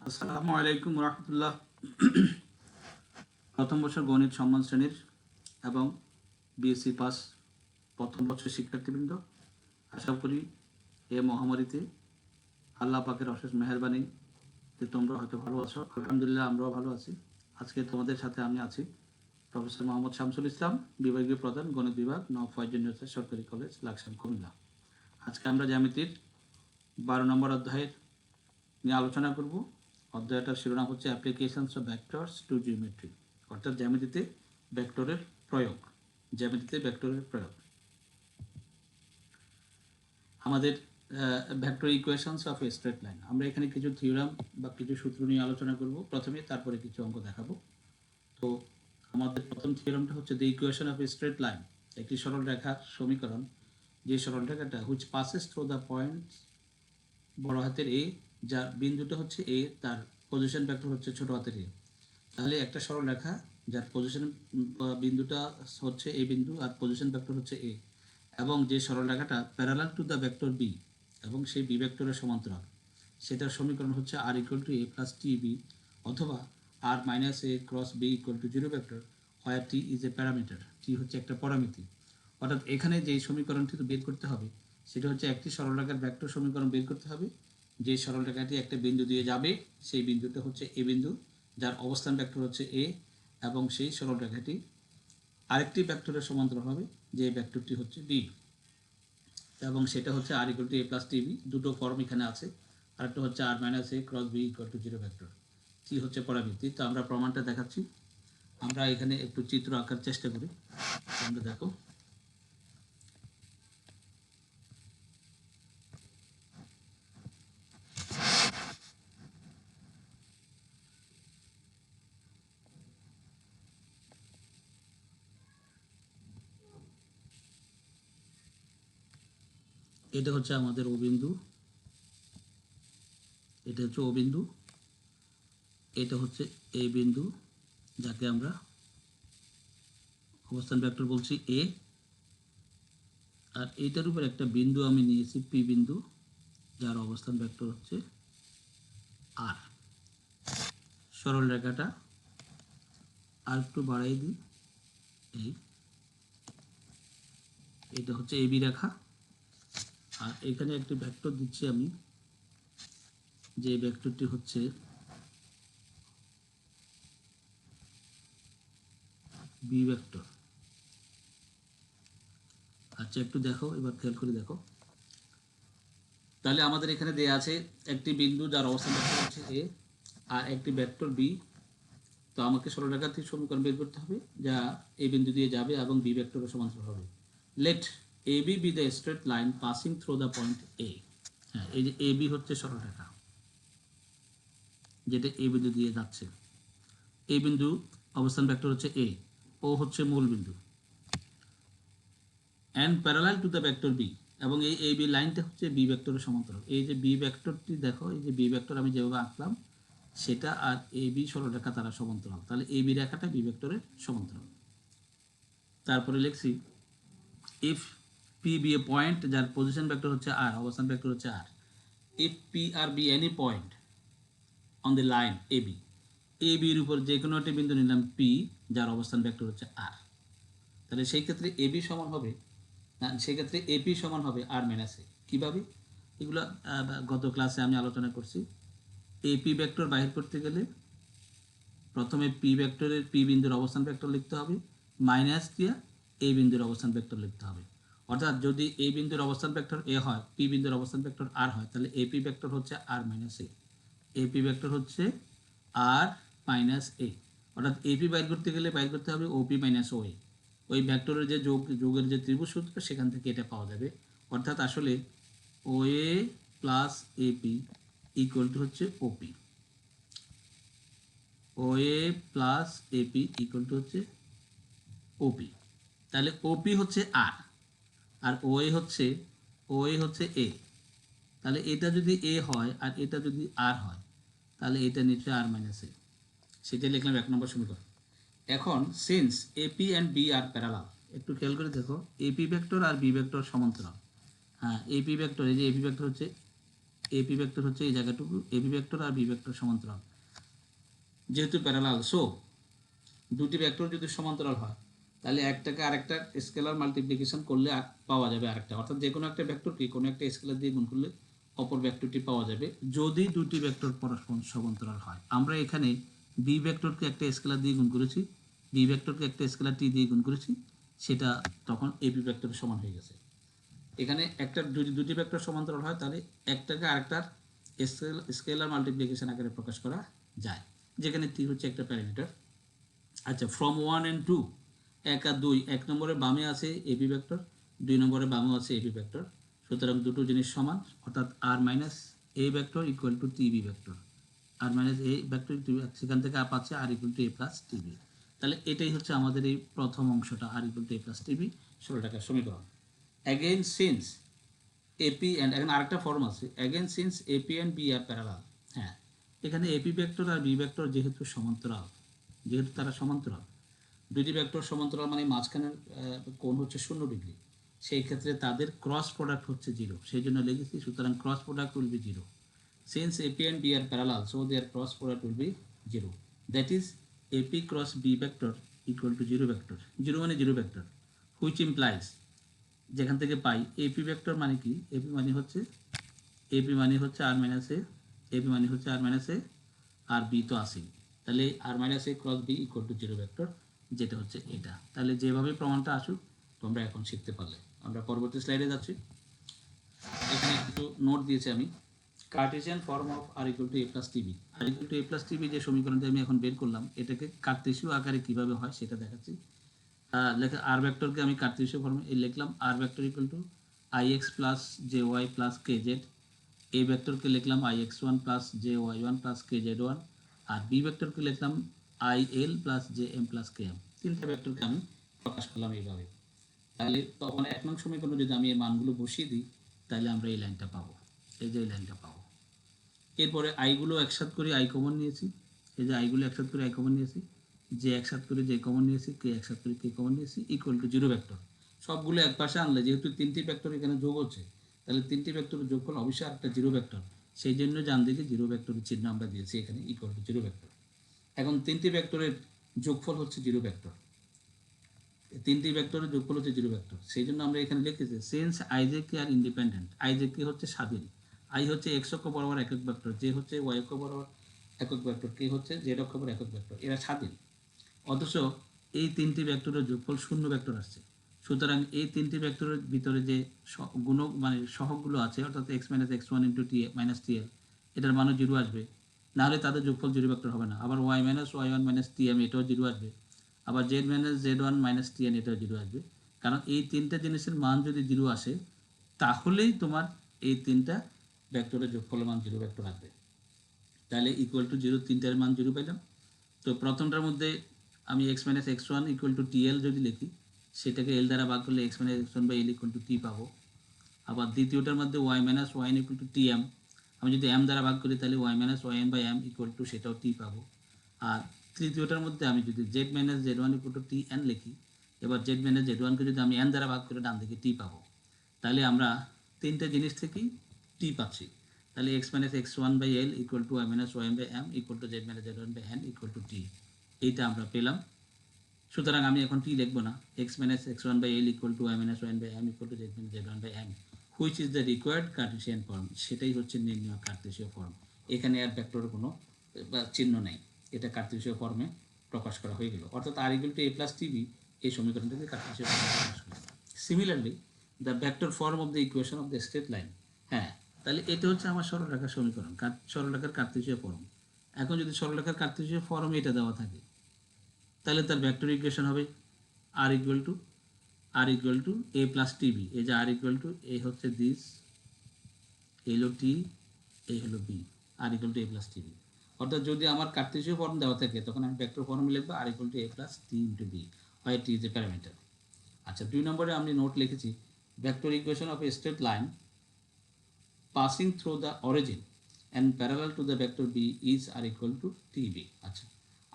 আসসালামু আলাইকুম রহমতুল্লাহ। প্রথম বর্ষের গণিত সম্মান শ্রেণীর এবং বিএসসি পাস প্রথম বর্ষের শিক্ষার্থীবৃন্দ, আশা করি এ মহামারীতে আল্লাহ পাকের অশেষ মেহেরবানি যে তোমরা হয়তো ভালো আছো। আলহামদুলিল্লাহ, আমরাও ভালো আছি। আজকে তোমাদের সাথে আমি আছি প্রফেসর মোহাম্মদ শামসুল ইসলাম, বিভাগীয় প্রধান, গণিত বিভাগ, নওয়াব ফয়জুন সরকারি কলেজ, লাকসাম, কুমিল্লা। আজকে আমরা জ্যামিতির 12 নম্বর অধ্যায়ের নিয়ে আলোচনা করব। অধ্যায়টার শিরোনাম হচ্ছে applications of vectors to geometry, অর্থাৎ জ্যামিতিতে ভেক্টরের প্রয়োগ। জ্যামিতিতে ভেক্টরের প্রয়োগ আমাদের vector equations of a straight line. আমরা এখানে কিছু থিওরাম বা কিছু সূত্র নিয়ে আলোচনা করব প্রথমে, তারপরে কিছু অঙ্ক দেখাবো। তো আমাদের প্রথম থিওরামটা হচ্ছে the equation of a straight line, একটি সরল রেখার সমীকরণ, যে সরল রেখাটা which passes through the point বড় হাতের এ, যার বিন্দুটা হচ্ছে এ, তার পজিশন ভেক্টর হচ্ছে ছোট হাতের এ। তাহলে একটা সরল রেখা যার পজিশন বিন্দুটা হচ্ছে এ বিন্দু আর পজিশন ভেক্টর হচ্ছে এ, এবং যে সরল রেখাটা parallel to the vector B এবং সেই বি ভেক্টরের সমান্তরাল, সেটার সমীকরণ হচ্ছে আর equal to A plus T B, অথবা আর minus A cross B equal to zero vector, where T is a parameter. T হচ্ছে একটা পরামিতি। অর্থাৎ এখানে যেই সমীকরণটি বের করতে হবে সেটা হচ্ছে একটি সরল রেখার ভেক্টর সমীকরণ বের করতে হবে। যে সরল রেখাটি একটা বিন্দু দিয়ে যাবে, সেই বিন্দুটা হচ্ছে এ বিন্দু, যার অবস্থান ভেক্টর হচ্ছে এ, এবং সেই সরল রেখাটি আরেকটি ভেক্টরের সমান্তরাল হবে, যে ভেক্টরটি হচ্ছে বি, এবং সেটা হচ্ছে আর equal to A plus T B. দুটো ফর্ম এখানে আছে। আরেকটা হচ্ছে আর minus A cross B equal to zero vector. কি হচ্ছে পরামিতি। তো আমরা প্রমাণটা দেখাচ্ছি। আমরা এখানে একটু চিত্র আঁকার চেষ্টা করি। তোমরা দেখো, এটা হচ্ছে আমাদের ও বিন্দু, এটা হচ্ছে ও বিন্দু, এটা হচ্ছে এ বিন্দু, যাকে আমরা অবস্থান ভেক্টর বলছি এ। আর এইটার উপর একটা বিন্দু আমি নিয়েছি পি বিন্দু, যার অবস্থান ভেক্টর হচ্ছে আর। সরল রেখাটা আর একটু বাড়াই দিই, এই এটা হচ্ছে এবি রেখা। আর এখানে একটি ভেক্টর দিচ্ছি আমি, যে ভেক্টরটি হচ্ছে বি ভেক্টর। আচ্ছা, একটু দেখো, এবার খেয়াল করে দেখো। তাহলে আমাদের এখানে দেয়া আছে একটি বিন্দু যার অবস্থান ভেক্টর হচ্ছে এ, আর একটি ভেক্টর বি। তো আমাকে সরলরেখা থেকে সমীকরণ বের করতে হবে যা এ বিন্দু দিয়ে যাবে এবং বি ভেক্টরের সমান্তরাল হবে। Let A B be the straight line passing through the point A. হ্যাঁ, এই যে এ বি হচ্ছে সরলরেখা, যেটা এ বিন্দু দিয়ে যাচ্ছে। এ বিন্দু অবস্থান ভেক্টর হচ্ছে এ, ও হচ্ছে মূল বিন্দু, and parallel to the vector B, এবং এই এ বি লাইনটা হচ্ছে বি ভেক্টরের সমান্তরাল। এই যে বি ভেক্টরটি দেখো, এই যে বি ভেক্টর আমি যেভাবে আঁকলাম সেটা আর এ বি সরলরেখা তারা সমান্তরাল। তাহলে এ বি রেখাটা বি ভেক্টরের সমান্তরাল। তারপরে লিখছি if P be a point যার পজিশন ভেক্টর হচ্ছে আর, অবস্থান ভেক্টর হচ্ছে R, if P R be any point on the line A B, A বির উপর যে কোনো একটি বিন্দু নিলাম পি, যার অবস্থান ভেক্টর হচ্ছে আর, তাহলে সেই ক্ষেত্রে এ বি সমান হবে, না সেক্ষেত্রে এপি সমান হবে আর মাইনাস এ। কীভাবে? এগুলো গত ক্লাসে আমি আলোচনা করছি। এপি ভেক্টর বাহির করতে গেলে প্রথমে পি ভেক্টরের পি বিন্দুর অবস্থান ভেক্টর লিখতে হবে, মাইনাস দিয়ে এ বিন্দুর অবস্থান ভেক্টর লিখতে হবে। অর্থাৎ যদি এ বিন্দুর অবস্থান ভেক্টর এ হয়, পি বিন্দুর অবস্থান ভেক্টর আর হয়, তাহলে এপি ভেক্টর হচ্ছে আর মাইনাস এ। এপি ভেক্টর হচ্ছে আর মাইনাস এ। অর্থাৎ এপি বাইর করতে গেলে বাইর করতে হবে ওপি মাইনাস ও এ। ওই ভেক্টরের যে যোগের যে ত্রিভুজ সূত্র, সেখান থেকে এটা পাওয়া যাবে। অর্থাৎ আসলে ও a plus AP equal to হচ্ছে ওপি। ও a plus AP equal to হচ্ছে ওপি। তাহলে ওপি হচ্ছে আর, আর ও এ হচ্ছে এ। তাহলে এটা যদি এ হয় আর এটা যদি আর হয়, তাহলে এটা নিশ্চয়ই আর মাইনাস এ। সেটাই লিখলাম 1 নম্বর সমীকরণ। এখন since AP and B are parallel, একটু খেয়াল করে দেখো, এপি ভেক্টর আর বি ভেক্টর সমান্তরাল। হ্যাঁ, এপি ভেক্টর, এই যে এপি ভেক্টর হচ্ছে এপি ভেক্টর হচ্ছে এই জায়গাটুকু, এবি ভেক্টর আর বি ভেক্টর সমান্তরাল, যেহেতু প্যারালাল, সো দুটি ভেক্টর যদি সমান্তরাল হয় তাহলে একটাকে আরেকটা স্কেলার মাল্টিপ্লিকেশন করলে পাওয়া যাবে আরেকটা, অর্থাৎ যে কোনো একটা ভেক্টরকে কোনো একটা স্কেলার দিয়ে গুণ করলে অপর ভেক্টরটি পাওয়া যাবে যদি দুটি ভেক্টর পরস্পর সমান্তরাল হয়। আমরা এখানে বি ভেক্টরকে একটা স্কেলার দিয়ে গুণ করেছি, বি ভেক্টরকে একটা স্কেলার টি দিয়ে গুণ করেছি, সেটা তখন এবি ভেক্টরের সমান হয়ে গেছে। এখানে একটা যদি দুটি ভেক্টর সমান্তরাল হয় তাহলে একটাকে আরেকটার স্কেলার মাল্টিপ্লিকেশন আকারে প্রকাশ করা যায়, যেখানে টি হচ্ছে একটা প্যারামিটার। আচ্ছা, ফ্রম 1 and 2, 1 আর 2, 1 নম্বরে বামে আছে এবি ভেক্টর, 2 নম্বরে বামে আছে এবি ভেক্টর, সুতরাং দুটো জিনিস সমান, অর্থাৎ r minus A vector equal to t b vector, r minus A vector, সেখান থেকে আপ আছে r equal to A plus t b. তাহলে এটাই হচ্ছে আমাদের এই প্রথম অংশটা, r equal to A plus t b, 16 টাকার সমীকরণ। অ্যাগেন সিন্স এপি অ্যান্ড, এখন আরেকটা ফর্ম আছে, again since AP and B are parallel. হ্যাঁ, এখানে এপি ভেক্টর আর বি ভেক্টর যেহেতু সমান্তরাল, যেহেতু তারা সমান্তরাল, দুটি ভেক্টর সমান্তরাল মানে মাঝখানের কোণ হচ্ছে 0 ডিগ্রি, সেই ক্ষেত্রে তাদের ক্রস প্রোডাক্ট হচ্ছে 0, সেই জন্য লিখেছি, সুতরাং cross product will be 0। Since AP and B are parallel, so their cross product will be 0, that is AP cross B vector equal to 0 vector, 0 মানে 0 ভেক্টর, হুইচ ইমপ্লাইজ, যেখান থেকে পাই এপি ভেক্টর মানে কি, এপি মানে হচ্ছে আর minus A, AP মানে হচ্ছে আর minus এ, আর বি তো আসেই, তাহলে r minus A cross B equal to 0 vector, যেটা হচ্ছে এটা। তাহলে যেভাবে প্রমাণটা আসুক তোমরা এখন শিখতে পারলে। আমরা পরবর্তী স্লাইডে যাচ্ছি। এখানে কিছু নোট দিয়েছি আমি। Cartesian form of R equal to A plus T B, R equal to A plus T B যে সমীকরণটা আমি এখন বের করলাম, এটাকে কার্টেসীয় আকারে কিভাবে হয় সেটা দেখাচ্ছি। লেখা আর ভেক্টরকে আমি কার্টেসীয় ফর্মে লিখলাম, r vector equal to i x plus J Y plus K z, a ভেক্টরকে লিখলাম i x one plus J y one plus K z one, আর বি ভেক্টরকে লিখলাম i l plus j m plus k m. তিনটা ভেক্টরকে আমি প্রকাশ করলাম এইভাবে। তাহলে তখন 1 নং সমীকরণে যদি আমি এই মানগুলো বসিয়ে দিই তাহলে আমরা এই লাইনটা পাবো, এই যে এই লাইনটা পাবো। এরপরে আইগুলো একসাথে করে আই কমন নিয়েছি, এই যে আইগুলো একসাথে করে আই কমন নিয়েছি, যে একসাথে করে যে কমন নিয়েছি, কে একসাথে করে কে কমন নিয়েছি, ইকুয়াল টু 0 ভেক্টর। সবগুলো এক পাশে আনলে যেহেতু তিনটি ভেক্টর এখানে যোগ হচ্ছে, তাহলে তিনটি ভেক্টরের যোগফল অবশ্যই একটা 0 ভেক্টর, সেই জন্য ডান দিকে 0 ভেক্টরের চিহ্ন আমরা দিয়েছি এখানে, ইকুয়াল টু 0 ভেক্টর। এখন তিনটি ভেক্টরের যোগফল হচ্ছে 0 ভেক্টর, তিনটি ভেক্টরের যোগফল হচ্ছে 0 ভেক্টর, সেই জন্য আমরা এখানে লিখেছি since I J K are independent, I J K হচ্ছে স্বাধীন, আই হচ্ছে এক্স অক্ষ বরাবর একক ভেক্টর, জে হচ্ছে ওয়াই অক্ষ বরাবর একক ভেক্টর, কে হচ্ছে জেড অক্ষ বরাবর একক ভেক্টর, এরা স্বাধীন। অথচ এই তিনটি ভেক্টরের যোগফল 0 ভেক্টর আসছে, সুতরাং এই তিনটি ভেক্টরের ভিতরে যে গুণক মানে সহগগুলো আছে, অর্থাৎ x minus x one into t minus t l, এটার মানও 0 আসবে, নাহলে তাদের যোগফল 0 ভেক্টর হবে না। আবার Y minus Y one minus T M, এটাও 0 আসবে। আবার Z minus Z one minus T N, এটাও 0 আসবে। কারণ এই তিনটা জিনিসের মান যদি 0 আসে তাহলেই তোমার এই তিনটা ভেক্টরের যোগফলের মান 0 ভেক্টর আসবে। তাহলে ইকুয়াল টু 0, তিনটার মান 0 পেলাম। তো প্রথমটার মধ্যে আমি x minus x one equal to t l যদি লিখি, সেটাকে এল দ্বারা ভাগ করলে x minus x one by l equal to t পাবো। আবার দ্বিতীয়টার মধ্যে y minus y n equal to t m, আমি যদি এম দ্বারা ভাগ করি তাহলে y minus y n by m equal to সেটাও টি পাবো। আর তৃতীয়টার মধ্যে আমি যদি z minus Z one equal to T N লিখি, এবার জেড মাইনাস জেড ওয়ানকে যদি আমি এন দ্বারা ভাগ করে ডান দিকে টি পাবো। তাহলে আমরা তিনটে জিনিস থেকেই টি পাচ্ছি। তাহলে x minus x one by l equal to y minus y n by m equal to z minus Z one by n equal to t, এইটা আমরা পেলাম। সুতরাং আমি এখন টি লিখবো না, x minus x one by l equal to y minus y n by m equal to z minus Z one by m, which is the required Cartesian form, সেটাই হচ্ছে নির্ণয় কার্টেসীয় ফর্ম। এখানে আর ভেক্টরের কোনো চিহ্ন নেই, এটা কার্টেসীয় ফর্মে প্রকাশ করা হয়ে গেল, অর্থাৎ r equal to A plus t b এই সমীকরণটাকে কার্টেসীয় ফর্মে প্রকাশ করা। Similarly the vector form of the equation of the straight line, হ্যাঁ, তাহলে এটা হচ্ছে আমার সরলরেখার সমীকরণ, সরলরেখার কার্টেসীয় ফর্ম। এখন যদি সরলরেখার কার্টেসীয় ফর্ম এটা দেওয়া থাকে তাহলে তার ভেক্টর ইকুয়েশন হবে r equal to A plus t b, এই যে আর ইকুয়াল টু এ হচ্ছে দিস, এ হলো টি, এই হলো B, R equal to A plus T B. অর্থাৎ যদি আমার কার্টেসীয় ফর্ম দেওয়া থাকে তখন আমি ভেক্টর ফর্ম লিখবো r equal to A plus t into b, হয় টি ইজ এ প্যারামিটার। আচ্ছা, 2 নম্বরে আমি নোট লিখেছি vector equation of a straight line passing through the origin and parallel to the vector B is R equal to T B. আচ্ছা,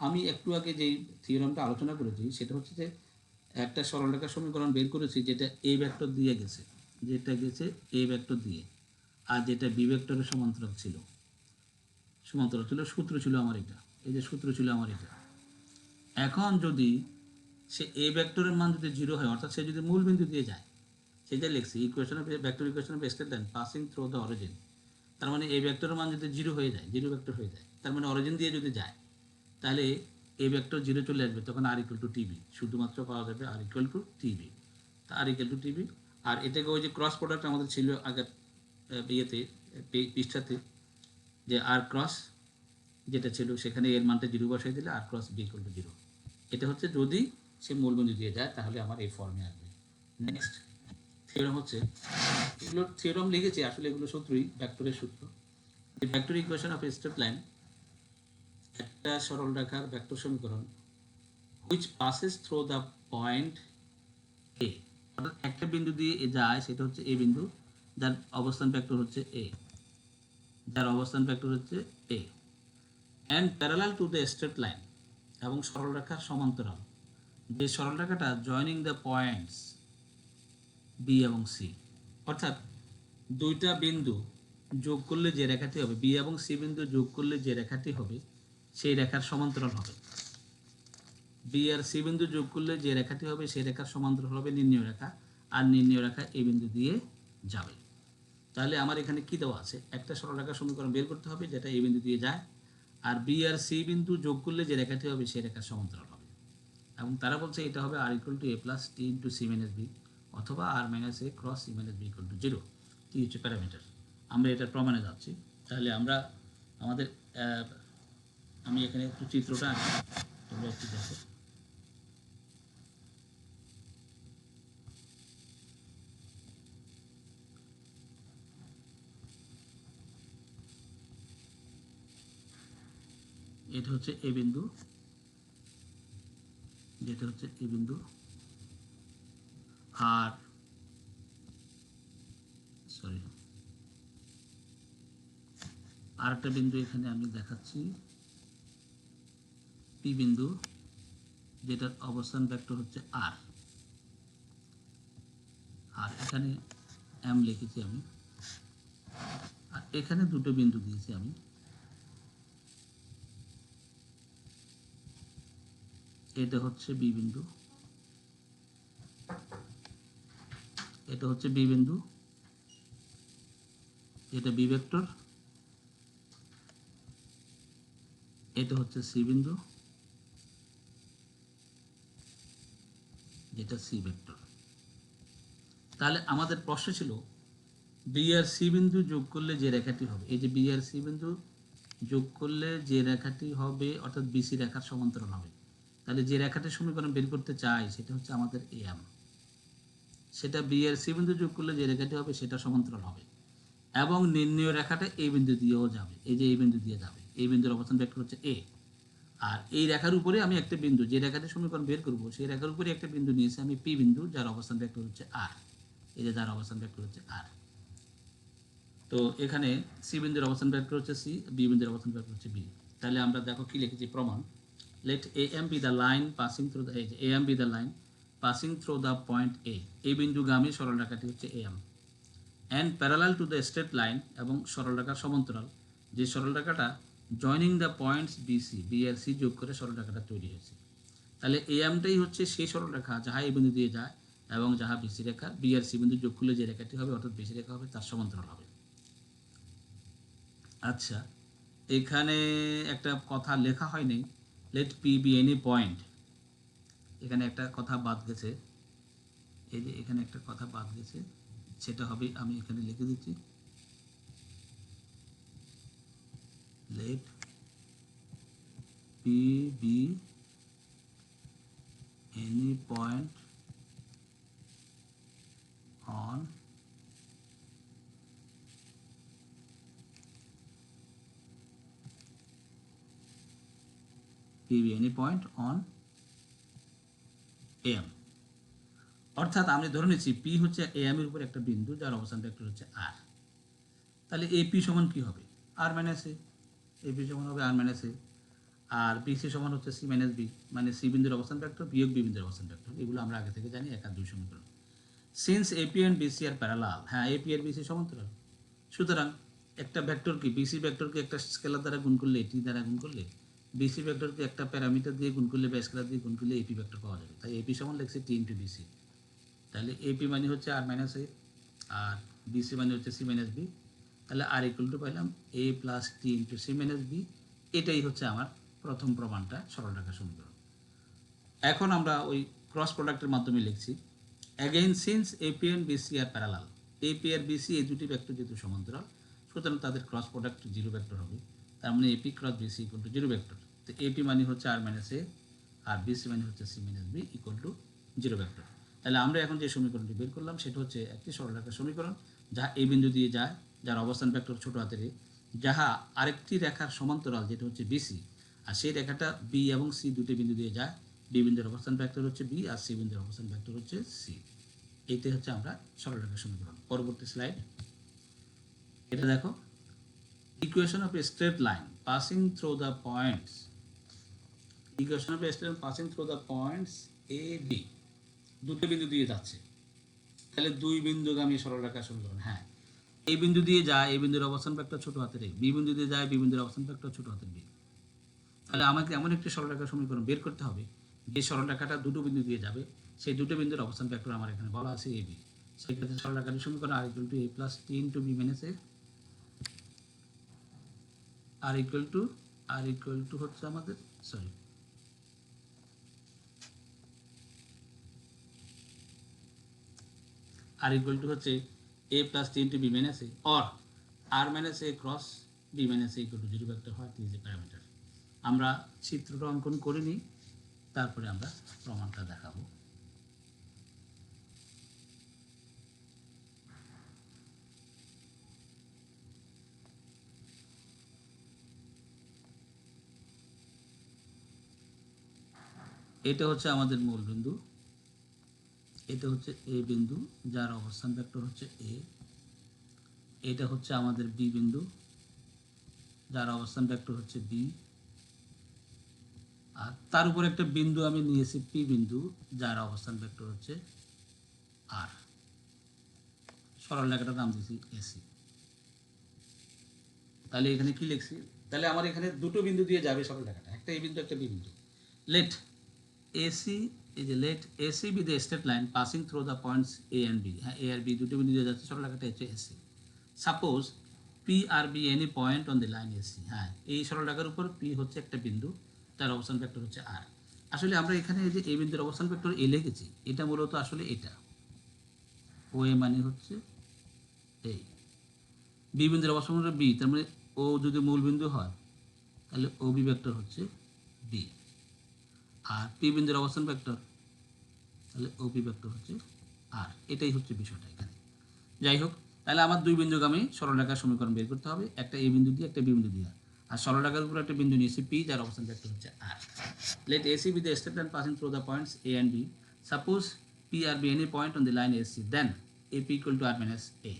আমি একটু আগে যেই থিওরামটা আলোচনা করেছি সেটা হচ্ছে যে একটা সরলরেখার সমীকরণ বের করেছি যেটা এ ভেক্টর দিয়ে গেছে, যেটা গেছে এ ভেক্টর দিয়ে, আর যেটা বি ভেক্টরের সমান্তরাল ছিল, সূত্র ছিল আমার এটা, এই যে সূত্র ছিল আমার এটা। এখন যদি সে এ ভেক্টরের মান যদি 0 হয়, অর্থাৎ সে যদি মূল বিন্দু দিয়ে যায়, সেটাই লিখছি equation of vector equation of straight line passing through the origin. তার মানে এই ভেক্টরের মান যদি 0 হয়ে যায়, 0 ভেক্টর হয়ে যায়, তার মানে অরিজিন দিয়ে যদি যায়, তাহলে এ ভেক্টর 0 চলে আসবে, তখন আর ইকুয়াল টু টিবি, শুধুমাত্র পাওয়া যাবে আর ইকুয়াল টু টিবি। তা আর ইকুয়াল টু টিবি। আর এটাকে ওই যে ক্রস প্রোডাক্ট আমাদের ছিল আগের ইয়েতে, পৃষ্ঠাতে, যে আর ক্রস যেটা ছিল সেখানে এর মানটা 0 বসাই দিলে আর ক্রস বি ইকুয়াল টু 0। এটা হচ্ছে যদি সে মূলবিন্দু দিয়ে যায়, তাহলে আমার এই ফর্মে আসবে। নেক্সট থিওরাম হচ্ছে, এগুলো থিওরাম লিখেছি, আসলে এগুলো সূত্রই, ভেক্টরের সূত্র। The vector equation of a straight line, একটা সরল রেখার ভেক্টর সমীকরণ, which passes through the point A, অর্থাৎ একটা বিন্দু দিয়ে যায়, সেটা হচ্ছে এ বিন্দু, যার অবস্থান ভেক্টর হচ্ছে এ, যার অবস্থান ভেক্টর হচ্ছে এ, and parallel to the straight line, এবং সরল রেখার সমান্তরাল, যে সরল রেখাটা জয়নিং দ্য পয়েন্টস বি এবং সি, অর্থাৎ দুইটা বিন্দু যোগ করলে যে রেখাটি হবে, বি এবং সি বিন্দু যোগ করলে যে রেখাটি হবে, সেই রেখার সমান্তরাল হবে। বি আর সি বিন্দু যোগ করলে যে রেখাটি হবে, সেই রেখার সমান্তরাল হবে নির্ণয় রেখা, আর নির্ণয় রেখা এই বিন্দু দিয়ে যাবে। তাহলে আমার এখানে কি দেওয়া আছে, একটা সরলরেখার সমীকরণ বের করতে হবে যেটা এই বিন্দু দিয়ে যায়, আর বি আর সি বিন্দু যোগ করলে যে রেখাটি হবে সেই রেখার সমান্তরাল হবে। এবং তারা বলছে এটা হবে r equal to A plus t into c minus b, অথবা আর minus A cross C minus B equal to 0। T হচ্ছে প্যারামিটার। আমরা এটার প্রমাণে যাচ্ছি। তাহলে আমরা আমাদের আমি এখানে একটু চিত্রটা আঁকি, তোমরা একটু দেখো। এটা হচ্ছে এ বিন্দু, যেটা হচ্ছে এ বিন্দু, আর সরি আর একটা বিন্দু এখানে আমি দেখাচ্ছি, পি বিন্দু, যেটার অবস্থান ভেক্টর হচ্ছে আর, আর এখানে এম লিখেছি আমি, আর এখানে দুটো বিন্দু দিয়েছি আমি, এটা হচ্ছে বি বিন্দু, এটা হচ্ছে বি বিন্দু, এটা বি ভেক্টর, এটা হচ্ছে সি বিন্দু, যেটা সি ভেক্টর। তাহলে আমাদের প্রশ্ন ছিল বি আর সি বিন্দু যোগ করলে যে রেখাটি হবে, এই যে বি আর সি বিন্দু যোগ করলে যে রেখাটি হবে, অর্থাৎ বিসি রেখার সমান্তরাল হবে। তাহলে যে রেখাটির সমীকরণ বের করতে চাই সেটা হচ্ছে আমাদের এম, সেটা বি আর সি বিন্দু যোগ করলে যে রেখাটি হবে সেটা সমান্তরাল হবে, এবং নির্ণয় রেখাটা এই বিন্দু দিয়েও যাবে, এই যে এই বিন্দু দিয়ে যাবে, এই বিন্দুর অবস্থান ভেক্টর হচ্ছে এ। আর এই রেখার উপরে আমি একটা বিন্দু, যে রেখাটির সমীকরণ বের করব সেই রেখার উপরে একটা বিন্দু নিয়েছি আমি পি বিন্দু, যার অবস্থান ভেক্টর হচ্ছে আর, এই যে যার অবস্থান ভেক্টর হচ্ছে আর। তো এখানে সি বিন্দুর অবস্থান ভেক্টর হচ্ছে সি, বি বিন্দুর অবস্থান ভেক্টর হচ্ছে বি। তাহলে আমরা দেখো কি লিখেছি প্রমাণ। Let A M B the line passing through the edge, A M B the line passing through the point এ, এই বিন্দুগামী সরল রেখাটি হচ্ছে A M, and parallel to the straight line, এবং সরল রেখার সমান্তরাল, যে সরল রেখাটা joining the points B C, B আর সি যোগ করে সরল রেখাটা তৈরি হয়েছে। তাহলে এ এমটাই হচ্ছে সেই সরল রেখা যাহা এই বিন্দু দিয়ে যায়, এবং যাহা বিসি রেখা, বি আর সি বিন্দু যোগ করলে যে রেখাটি হবে অর্থাৎ বিসি রেখা হবে, তার সমান্তরাল হবে। আচ্ছা, এখানে একটা কথা লেখা হয়নি, let P be any point, এখানে একটা কথা বাদ গেছে, এই যে এখানে একটা কথা বাদ গেছে, সেটা হবে, আমি এখানে লিখে দিচ্ছি, let P be any point on P be any point on M, অর্থাৎ আমি ধরে নিচ্ছি পি হচ্ছে এ এম এর উপর একটা বিন্দু যার অবস্থান ভেক্টর হচ্ছে আর। তাহলে এ পি সমান কি হবে, আর মাইনাস এ পি সমান হবে আর মাইনাস এ, আর বি সি সমান হচ্ছে সি মাইনাস বি, মানে সি বিন্দুর অবস্থান ভেক্টর বিয়োগ বি বিন্দুর অবস্থান ভেক্টর, এগুলো আমরা আগে থেকে জানি, 1 আর 2 সমীকরণ। Since AP and BC are parallel, হ্যাঁ এপি আর বিসি সমান্তরাল, সুতরাং একটা ভেক্টরকে বিসি ভেক্টরকে একটা স্কেলার দ্বারা গুণ করলে এটি দ্বারা গুণ করলে বিসি ভেক্টরকে একটা প্যারামিটার দিয়ে গুণ করলে বা স্কেলার দিয়ে গুণ করলে এপি ভেক্টর পাওয়া যাবে। তাই এপি সমান লিখছি টি ইন্টু বিসি। তাহলে এপি মানে হচ্ছে আর মাইনাস এ আর বিসি মানে হচ্ছে সি মাইনাস বি। তাহলে আর ইকুয়াল টু পাইলাম এ plus t into c minus B. এটাই হচ্ছে আমার প্রথম প্রমাণটা, সরল রেখা সমীকরণ। এখন আমরা ওই ক্রস প্রোডাক্টের মাধ্যমে লিখছি again since AP and BC are parallel, AP আর বিসি এই দুটি ভেক্টর যেহেতু সমান্তরাল সুতরাং তাদের ক্রস প্রোডাক্ট জিরো ভেক্টর হবে। তার মানে AP cross BC equal to zero vector. তো এপি মানে হচ্ছে আর মাইনাস এ আর বিসি মানে হচ্ছে C minus B equal to zero vector. তাহলে আমরা এখন যে সমীকরণটি বের করলাম সেটা হচ্ছে একটি সরলরেখার সমীকরণ যাহা এই বিন্দু দিয়ে যায়, যার অবস্থান ভেক্টর ছোট হাতের এ, যাহা আরেকটি রেখার সমান্তরাল যেটা হচ্ছে বিসি, আর সেই রেখাটা বি এবং সি দুটি বিন্দু দিয়ে যায়। বি বিন্দুর অবস্থান ভেক্টর হচ্ছে বি আর সি বিন্দুর অবস্থান ভেক্টর হচ্ছে সি। এইটাই হচ্ছে আমরা সরলরেখার সমীকরণ। পরবর্তী স্লাইড, এটা দেখো equation of a straight line passing through the points, equation of a straight line passing through the points A B, দুটো বিন্দু দিয়ে যাচ্ছে। তাহলে দুই বিন্দুগামী সরলরেখার সমীকরণ। হ্যাঁ, এই বিন্দু দিয়ে যায় এই বিন্দুর অবস্থান ভেক্টর ছোট হাতের এ, বি বিন্দু দিয়ে যায় বি বিন্দুর অবস্থান ভেক্টর ছোট হাতের বি। তাহলে আমাকে এমন একটি সরলরেখার সমীকরণ বের করতে হবে যে সরলরেখাটা দুটো বিন্দু দিয়ে যাবে, সেই দুটো বিন্দুর অবস্থান ভেক্টর আমার এখানে বলা আছে এ বি। সেক্ষেত্রে সরলরেখার সমীকরণ r equal to A plus t into b minus A, r equal to হচ্ছে আমাদের সরি আর ইকুয়াল টু হচ্ছে a plus t into b minus a or r minus A cross B minus A equal to zero vector হয়, t is a parameter. আমরা চিত্রটা অঙ্কন করে নিই, তারপরে আমরা প্রমাণটা দেখাবো। এটা হচ্ছে আমাদের মূল বিন্দু, এটা হচ্ছে এ বিন্দু যার অবস্থান ভেক্টর হচ্ছে এ, এটা হচ্ছে আমাদের বি বিন্দু যার অবস্থান ভেক্টর হচ্ছে বি, আর তার উপর একটা বিন্দু আমি নিয়েছি পি বিন্দু যার অবস্থান ভেক্টর হচ্ছে আর। সরল রেখাটার নাম দিয়েছি এসি। তাহলে এখানে কি লিখছি, তাহলে আমার এখানে দুটো বিন্দু দিয়ে যাবে সরল রেখাটা, একটা এ বিন্দু একটা বি বিন্দু। Let AC is a let AC be the straight line passing through the points A and B. হ্যাঁ, A আর B দুটো বিন্দু দিয়ে যাচ্ছে, সরল রেখাটা হচ্ছে AC. Suppose P R B any point on the line AC. হ্যাঁ, এই সরল রেখার উপর P হচ্ছে একটা বিন্দু, তার অবস্থান ভেক্টর হচ্ছে R। আসলে আমরা এখানে এই যে এই বিন্দুর অবস্থান ভেক্টর A লিখেছি, এটা মূলত আসলে এটা OA মানে হচ্ছে এই, B বিন্দুর অবস্থান ভেক্টর B, তার মানে ও যদি মূল বিন্দু হয় তাহলে OB ভেক্টর হচ্ছে B, আর পি বিন্দুর অবস্থান ভেক্টর তাহলে ওপি ভেক্টর হচ্ছে আর। এটাই হচ্ছে বিষয়টা এখানে। যাই হোক, তাহলে আমার দুই বিন্দুগামী সরলরেখার সমীকরণ বের করতে হবে, একটা এ বিন্দু দিয়ে একটা বি বিন্দু দিয়ে, আর সরলরেখার উপর একটা বিন্দু নিয়েছি পি যার অবস্থান ভেক্টর হচ্ছে r. Let AC be the straight line passing through the points a and b. Suppose p R be any point on the line AC, then AP equal to r minus a.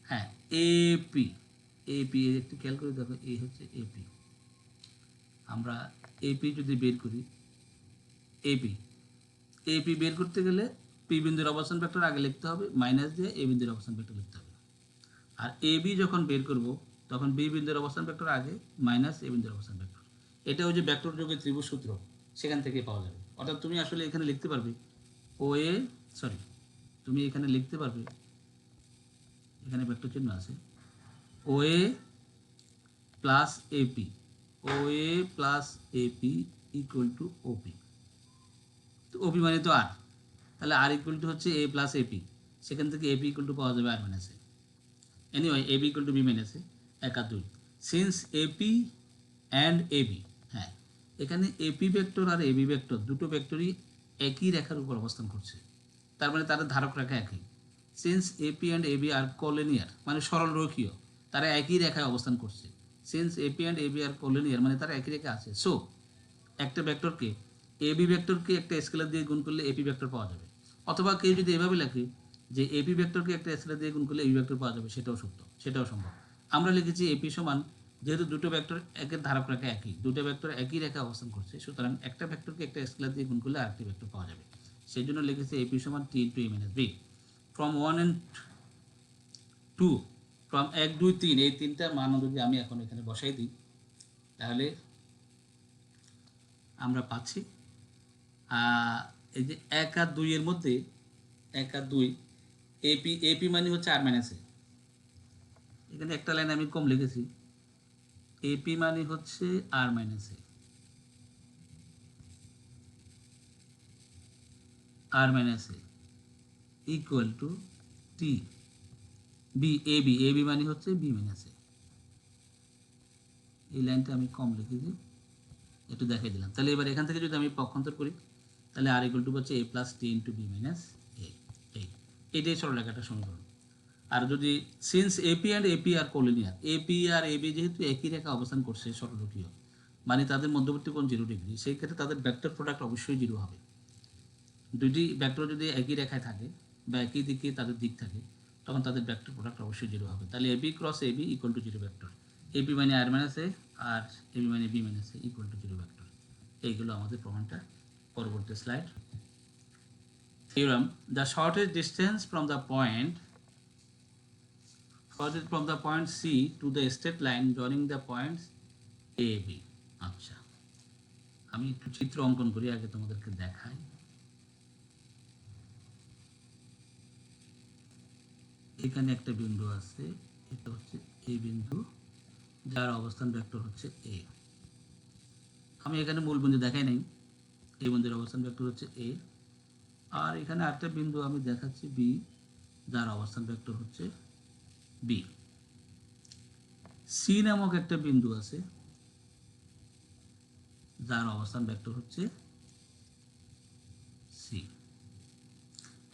হ্যাঁ, AP AP একটু খেয়াল করে দেখো, এ হচ্ছে AP. আমরা AP যদি বের করি, এপি এপি বের করতে গেলে পি বিন্দুর অবস্থান ভেক্টর আগে লিখতে হবে, মাইনাস দিয়ে এ বিন্দুর অবস্থান ভেক্টর লিখতে হবে। আর এ বি যখন বের করব তখন বি বিন্দুর অবস্থান ভেক্টর আগে মাইনাস এ বিন্দুর অবস্থান ভেক্টর। এটা ওই যে ভেক্টর যোগের ত্রিভুজ সূত্র, সেখান থেকে পাওয়া যাবে। অর্থাৎ তুমি আসলে এখানে লিখতে পারবে ও এ সরি তুমি এখানে লিখতে পারবে, এখানে ভেক্টর চিহ্ন আছে, O a plus AP, O a plus AP equal to OP. তো ওপি মানে তো আর, তাহলে আর ইকুয়াল টু হচ্ছে এ প্লাস এপি, সেখান থেকে এপি ইকুয়াল টু পাওয়া যাবে r minus a. Anyway AB equal to b minus a, এক আর দুই। সিন্স এপি অ্যান্ড এবি, হ্যাঁ এখানে এপি ভেক্টর আর এবি ভেক্টর দুটো ভেক্টরই একই রেখার উপর অবস্থান করছে, তার মানে তাদের ধারক রেখা একই। Since AP and AB R collinear মানে সরল রৈখিয়, তারা একই রেখায় অবস্থান করছে। Since AP and AB R collinear মানে তারা একই রেখা আছে। সো একটা ভেক্টরকে এবি ভেক্টরকে একটা স্কেলার দিয়ে গুণ করলে এপি ভেক্টর পাওয়া যাবে, অথবা কেউ যদি এভাবে লেখে যে এপি ভেক্টরকে একটা স্কেলার দিয়ে গুণ করলে এবি ভেক্টর পাওয়া যাবে, সেটাও সত্য, সেটাও সম্ভব। আমরা লিখেছি এপি সমান, যেহেতু দুটো ভেক্টর একের ধারক রেখা একই, দুটো ভেক্টর একই রেখা অবস্থান করছে, সুতরাং একটা ভেক্টরকে একটা স্কেলার দিয়ে গুণ করলে আরেকটি ভেক্টর পাওয়া যাবে। সেই জন্য লিখেছি এপি সমান t into a minus b. From 1 and 2 from 1 2 3 এই তিনটা মান যদি আমি এখন এখানে বসাই দিই তাহলে আমরা পাচ্ছি এই যে 1 আর 2 এর মধ্যে 1 আর 2 এপি মানে হচ্ছে আর মাইনাস এ। এখানে একটা লাইন আমি কম লিখেছি, এপি মানে হচ্ছে আর minus A, r minus A equal to t b AB মানে হচ্ছে বি মাইনাস এ। এই লাইনটা আমি কম লিখেছি, একটু দেখাই দিলাম। তাহলে এবার এখান থেকে যদি আমি পক্ষান্তর করি তাহলে আর ইকুয়াল টু হচ্ছে a plus t into b minus a. এইটাই সরলরেখাটার সমীকরণ। আর যদি since AP and AP are collinear, AP আর এবি যেহেতু একই রেখা অবস্থান করছে সরলরেখীয়, মানে তাদের মধ্যবর্তী কোণ 0 ডিগ্রি, সেই ক্ষেত্রে তাদের ভেক্টর প্রোডাক্ট অবশ্যই 0 হবে। দুটি ভেক্টর যদি একই রেখায় থাকে বা একই দিকে তাদের দিক থাকে তখন তাদের ভেক্টর প্রোডাক্ট অবশ্যই 0 হবে। তাহলে AB cross AB equal to 0 vector, AB মানে আর মাইনাস এ আর এবি মানে B minus A equal to 0 vector. এইগুলো আমাদের প্রমাণটা। পরবর্তী slide. Theorem, the shortest distance from the point C to the straight line joining the points A B। আচ্ছা, আমি একটু চিত্র অঙ্কন করি আগে তোমাদেরকে দেখাই। এখানে একটা বিন্দু আছে, এটা হচ্ছে এ বিন্দু, যার অবস্থান ভেক্টর হচ্ছে এ। আমি এখানে মূল বিন্দু দেখাই নাই, এই বিন্দুর অবস্থান ভেক্টর হচ্ছে এ। আর এখানে আরেকটা বিন্দু আমি দেখাচ্ছি বি, যার অবস্থান ভেক্টর হচ্ছে বি। সি নামক একটা বিন্দু আছে, যার অবস্থান ভেক্টর হচ্ছে সি।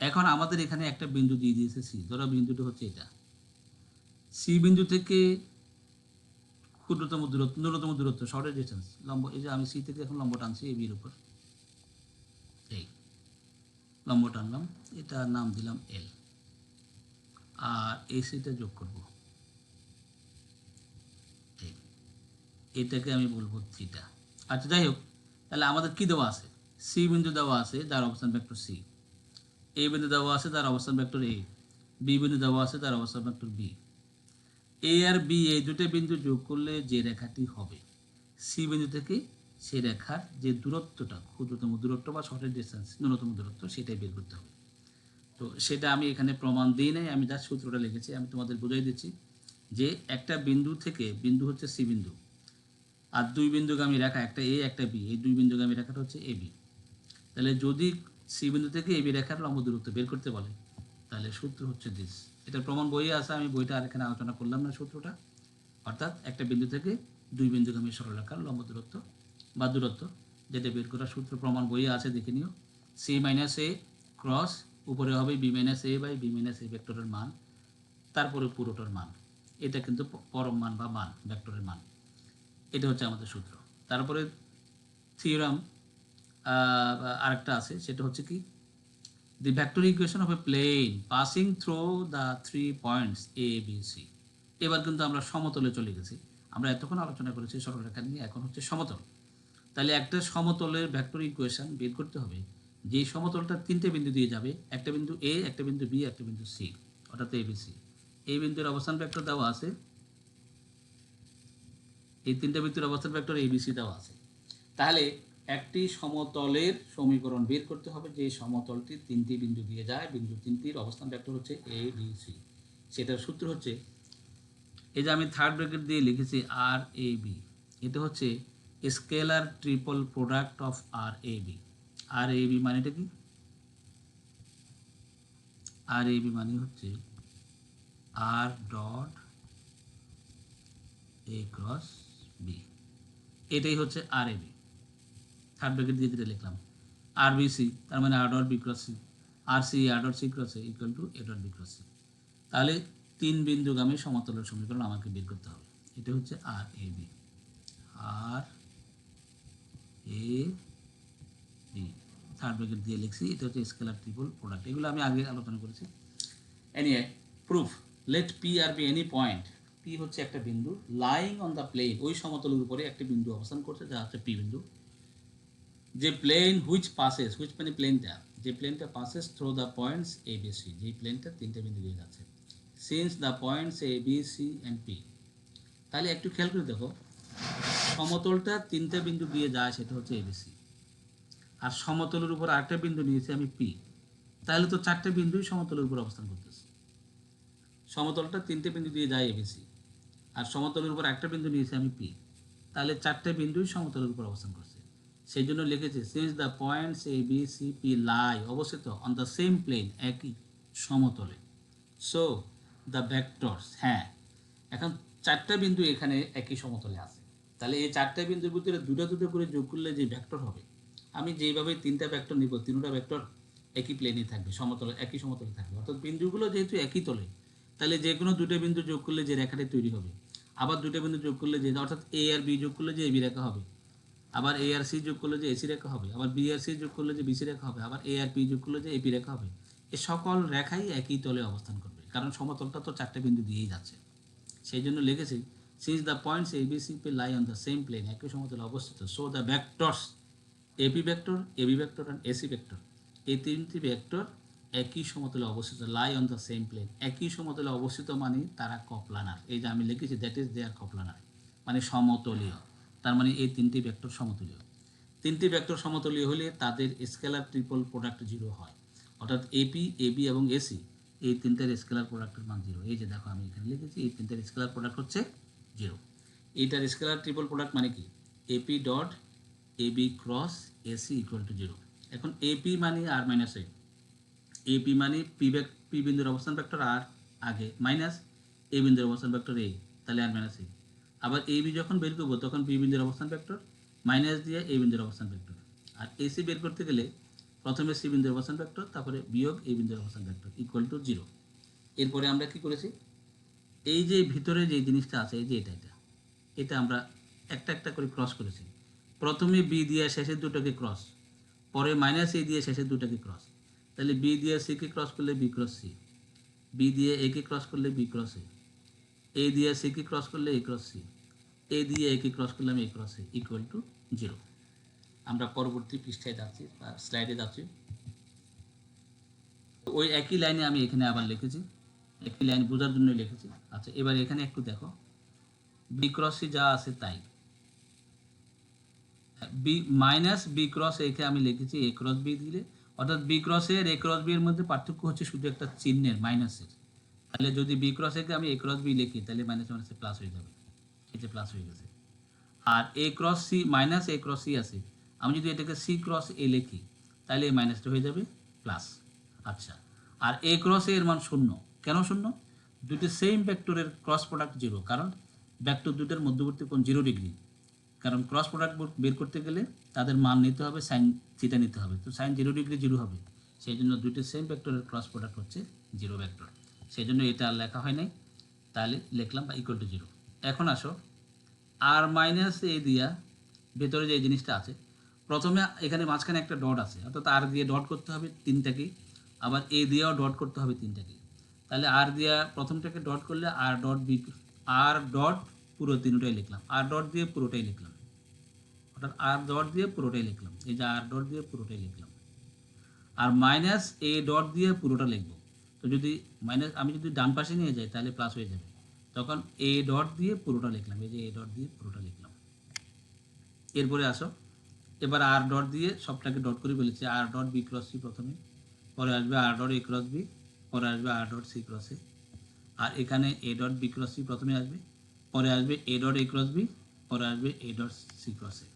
এখন আমাদের এখানে একটা বিন্দু দিয়ে দিয়েছে সি, ধরো বিন্দুটা হচ্ছে এটা। সি বিন্দু থেকে ক্ষুদ্রতম দূরত্ব, ন্যূনতম দূরত্ব, শর্টেস্ট ডিস্টেন্স, লম্ব, এই যে আমি সি থেকে এখন লম্ব টানছি এ বির উপর, এই লম্ব টানলাম, এটা নাম দিলাম এল, আর এই সিটা যোগ করব, এটাকে আমি বলবো থিটা। আচ্ছা যাই হোক, তাহলে আমাদের কি দেওয়া আছে? সি বিন্দু দেওয়া আছে, যার অবস্থান ভেক্টর সি। এ বিন্দু দেওয়া আছে, যার অবস্থান ভেক্টর এ। বি বিন্দু দেওয়া আছে, যার অবস্থান ভেক্টর বি। এ আর বি এই দুটো বিন্দু যোগ করলে যে রেখাটি হবে সি বিন্দু থেকে, সেই রেখার যে দূরত্বটা, ক্ষুদ্রতম দূরত্ব বা শর্টেস্ট ডিস্টেন্স, ন্যূনতম দূরত্ব, সেটাই বের করতে হবে। তো সেটা আমি এখানে প্রমাণ দিই নাই, আমি যা সূত্রটা লিখেছি আমি তোমাদের বুঝাই দিচ্ছি যে একটা বিন্দু থেকে, বিন্দু হচ্ছে সি বিন্দু, আর দুই বিন্দুগামী রেখা, একটা এ একটা বি, এই দুই বিন্দুগামী রেখাটা হচ্ছে এ বি। তাহলে যদি সি বিন্দু থেকে এবি রেখার লম্ব দূরত্ব বের করতে বলে তাহলে সূত্র হচ্ছে দিস। এটার প্রমাণ বইয়ে আছে, আমি বইটা আর এখানে আলোচনা করলাম না সূত্রটা। অর্থাৎ একটা বিন্দু থেকে দুই বিন্দুগামী সরলরেখার লম্ব দূরত্ব বা দূরত্ব, যেটা বের করার সূত্র প্রমাণ বইয়ে আছে, দেখে নিও। সি মাইনাস এ ক্রস উপরে হবে B minus A by B minus a ভেক্টরের মান, তারপরে পুরোটার মান। এটা কিন্তু পরম মান বা মান, ভেক্টরের মান। এটা হচ্ছে আমাদের সূত্র। তারপরে থিওরাম আরেকটা আছে, সেটা হচ্ছে কি, the vector equation of a plane passing through the 3 points A, B, C। এবার কিন্তু আমরা সমতলে চলে গেছি। আমরা এতক্ষণ আলোচনা করেছি সরলরেখা নিয়ে, এখন হচ্ছে সমতল। তাহলে একটা সমতলের ভেক্টর ইকুয়েশন বের করতে হবে, যে সমতলটা তিনটে বিন্দু দিয়ে যাবে, একটা বিন্দু এ, একটা বিন্দু বি, একটা বিন্দু সি, অর্থাৎ এ বি সি। এই বিন্দুর অবস্থান ভেক্টর দেওয়া আছে, এই তিনটে বিন্দুর অবস্থান ভেক্টর এ বি সি দেওয়া আছে। তাহলে একটি সমতলের সমীকরণ বের করতে হবে, যে সমতলটি তিনটি বিন্দু দিয়ে যায়, বিন্দু তিনটির অবস্থান ভেক্টর হচ্ছে এ বি সি। সেটার সূত্র হচ্ছে, এই যে আমি থার্ড ব্র্যাকেট দিয়ে লিখেছি আর এ বি, এটা হচ্ছে scalar triple product of R A B. R A B মানেটা কি? আর এ বি মানে হচ্ছে আর ডট এ ক্রস বি, এটাই হচ্ছে R A B. Third bracket দিয়ে যেটা লিখলাম, আর বি সি, তার মানে R dot B cross C, R C R dot C cross A equal to A dot B cross C. তাহলে তিন বিন্দুগামী সমতলের সমীকরণ আমাকে বের করতে হবে। এটা হচ্ছে R A B, R A B third bracket দিয়ে লিখছি, এটা হচ্ছে স্কেলার ট্রিপল প্রোডাক্ট। এগুলো আমি আগে আলোচনা করেছি। Anyway, proof, let P R be any point. P হচ্ছে একটা বিন্দু, লাইং অন দ্য প্লেন, ওই সমতলের উপরে একটা বিন্দু অবস্থান করছে, যা হচ্ছে পি বিন্দু। যে প্লেন হুইচ পাসেস, হুইচ মানে প্লেনটা, যে প্লেনটা passes through the points A B C, যে প্লেনটা তিনটে বিন্দু দিয়ে যাচ্ছে। Since the points A B C and P. তাহলে একটু খেয়াল করে দেখো, সমতলটা তিনটা বিন্দু দিয়ে যায়, সেটা হচ্ছে এবিসি, আর সমতলের উপর আরেকটা বিন্দু নিয়েছি আমি পি। তাহলে তো চারটে বিন্দুই সমতলের উপর অবস্থান করতেছে। সমতলটা তিনটে বিন্দু দিয়ে যায় এবিসি, আর সমতলের উপর একটা বিন্দু নিয়েছি আমি পি, তাহলে চারটে বিন্দুই সমতলের উপর অবস্থান করছে। সেই জন্য লিখেছি since the points A B C P lie, অবস্থিত অন দ্য সেম প্লেন, একই সমতলে। সো দ্য ভেক্টরস, হ্যাঁ, এখন চারটা বিন্দু এখানে একই সমতলে আছে, তাহলে এই চারটা বিন্দুর ভিতরে দুটো দুটো করে যোগ করলে যে ভেক্টর হবে, আমি যেইভাবে তিনটা ভেক্টর নিব, তিনটা ভেক্টর একই প্লেনে থাকবে, সমতলে, একই সমতলে থাকবে, অর্থাৎ বিন্দুগুলো যেহেতু একই তলে, তাহলে যে কোনো দুটো বিন্দু যোগ করলে যে রেখাটি তৈরি হবে, আবার দুটো বিন্দু যোগ করলে যে, অর্থাৎ এ আর বি যোগ করলে যে এবি রেখা হবে, আবার এ আর সি যোগ করলে যে এসি রেখা হবে, আবার বি আর সি যোগ করলে যে বিসি রেখা হবে, আবার এ আর পি যোগ করলে যে এপি রেখা হবে। এই সকল রেখাই একই তলে অবস্থান করবে, কারণ সমতলটা তো চারটে বিন্দু দিয়েই যাচ্ছে। সেই জন্য লিখেছি since the points A B C P lie on the same plane, একই সমতলে অবস্থিত, so the vectors AP vector, AB vector and AC vector, এই তিনটি ভেক্টর একই সমতলে অবস্থিত, lie on the same plane. একই সমতলে অবস্থিত মানে তারা কপ্লানার। এই যে আমি লিখেছি দ্যাট ইজ দেয়ার কপ্লানার, মানে সমতলীয়। তার মানে এই তিনটি ভেক্টর সমতলীয়। তিনটি ভেক্টর সমতলীয় হলে তাদের স্কেলার ট্রিপল প্রোডাক্ট জিরো হয়, অর্থাৎ এপি, এবি এবং এসি, এই তিনটার স্কেলার প্রোডাক্টের মান জিরো। এই যে দেখো আমি এখানে লিখেছি এই তিনটার স্কেলার প্রোডাক্ট হচ্ছে জিরো। এইটার স্কেলার ট্রিপল প্রোডাক্ট মানে কি, AP dot AB cross AC equal to zero. এখন এপি মানে আর মাইনাস এ, এপি মানে পি বিন্দুর অবস্থান ভেক্টর আর আগে মাইনাস এ বিন্দুর অবস্থান ভেক্টর এ, তাহলে আর মাইনাস এ। আবার এবি যখন বের করবো তখন পি বিন্দুর অবস্থান ভেক্টর মাইনাস দিয়ে এ বিন্দুর অবস্থান ভেক্টর। আর এসি বের করতে গেলে প্রথমে সি বিন্দুর অবস্থান ভেক্টর, তারপরে বিয়োগ এ বিন্দুর অবস্থান ভেক্টর ইকুয়াল টু জিরো। এরপরে আমরা কি করেছি, এই যে ভিতরে যে জিনিসটা আছে, এই যে এটা আমরা একটা একটা করে ক্রস করেছি। প্রথমে বি দিয়ে শেষের দুটোকে ক্রস, পরে মাইনাস এ দিয়ে শেষের দুটোকে ক্রস। তাহলে বি দিয়ে সিকে ক্রস করলে বি ক্রস সি, বি দিয়ে এ কে ক্রস করলে বি ক্রস এ দিয়ে সি কে ক্রস করলে এ ক্রস সি, এ দিয়ে এ কে ক্রস করলাম a cross A equal to zero. আমরা পরবর্তী পৃষ্ঠায় যাচ্ছি বা স্লাইডে যাচ্ছি। ওই একই লাইনে আমি এখানে আবার লিখেছি, একই লাইন বোঝার জন্য লিখেছি। আচ্ছা, এবার এখানে একটু দেখো, বি ক্রস সি যা আছে তাই, বি মাইনাস বি ক্রস একে আমি লিখেছি এ ক্রস বি দিলে, অর্থাৎ বি ক্রস এর এ ক্রস বি এর মধ্যে পার্থক্য হচ্ছে শুধু একটা চিহ্নের, মাইনাসের। তাহলে যদি বি ক্রস একে আমি এ ক্রস বি লিখি, তাহলে মাইনাস মাইনাসে প্লাস হয়ে যাবে, এই যে প্লাস হয়ে গেছে। আর এ ক্রস সি মাইনাস এ ক্রস সি আছে, আমি যদি এটাকে সি ক্রস এ লিখি, তাহলে এই মাইনাসটা হয়ে যাবে প্লাস। আচ্ছা, আর এ ক্রস এ এর মান শূন্য। কেন শূন্য? দুটি সেম ভেক্টরের ক্রস প্রোডাক্ট জিরো, কারণ ভেক্টর দুটোর মধ্যবর্তী কোণ 0 ডিগ্রি। কারণ ক্রস প্রোডাক্ট বের করতে গেলে তাদের মান নিতে হবে, সাইন থিটা নিতে হবে, তো সাইন 0 ডিগ্রি জিরো হবে। সেই জন্য দুটি সেম ভেক্টরের ক্রস প্রোডাক্ট হচ্ছে জিরো ভেক্টর। সেই জন্য এটা আর লেখা হয় নাই, তাহলে লিখলাম বা ইকুয়াল টু জিরো। এখন আসো, আর মাইনাস এ দিয়া ভেতরে যে জিনিসটা আছে, প্রথমে এখানে মাঝখানে একটা ডট আছে, অর্থাৎ আর দিয়ে ডট করতে হবে তিনটাকেই, আবার এ দিয়েও ডট করতে হবে তিনটাকেই। তাহলে আর দিয়া প্রথমটাকে ডট করলে R dot B, R dot পুরো তিনটাই লিখলাম, আর ডট দিয়ে পুরোটাই লিখলাম, অর্থাৎ আর ডট দিয়ে পুরোটাই লিখলাম, এই যে আর ডট দিয়ে পুরোটাই লিখলাম। আর মাইনাস এ ডট দিয়ে পুরোটা লিখব। তো যদি মাইনাস আমি যদি ডান পাশে নিয়ে যাই তাহলে প্লাস হয়ে যাবে, তখন এ ডট দিয়ে পুরোটা লিখলাম, এই যে এ ডট দিয়ে পুরোটা লিখলাম। এরপরে আসো, এবার আর ডট দিয়ে সবটাকে ডট করে ফেলেছি, R dot B cross C প্রথমে, পরে আসবে আর ডট এ ক্রস বি, পরে আসবে R dot C cross A. আর এখানে A dot B cross C প্রথমে আসবে, পরে আসবে A dot A cross B, পরে আসবে A dot C cross A.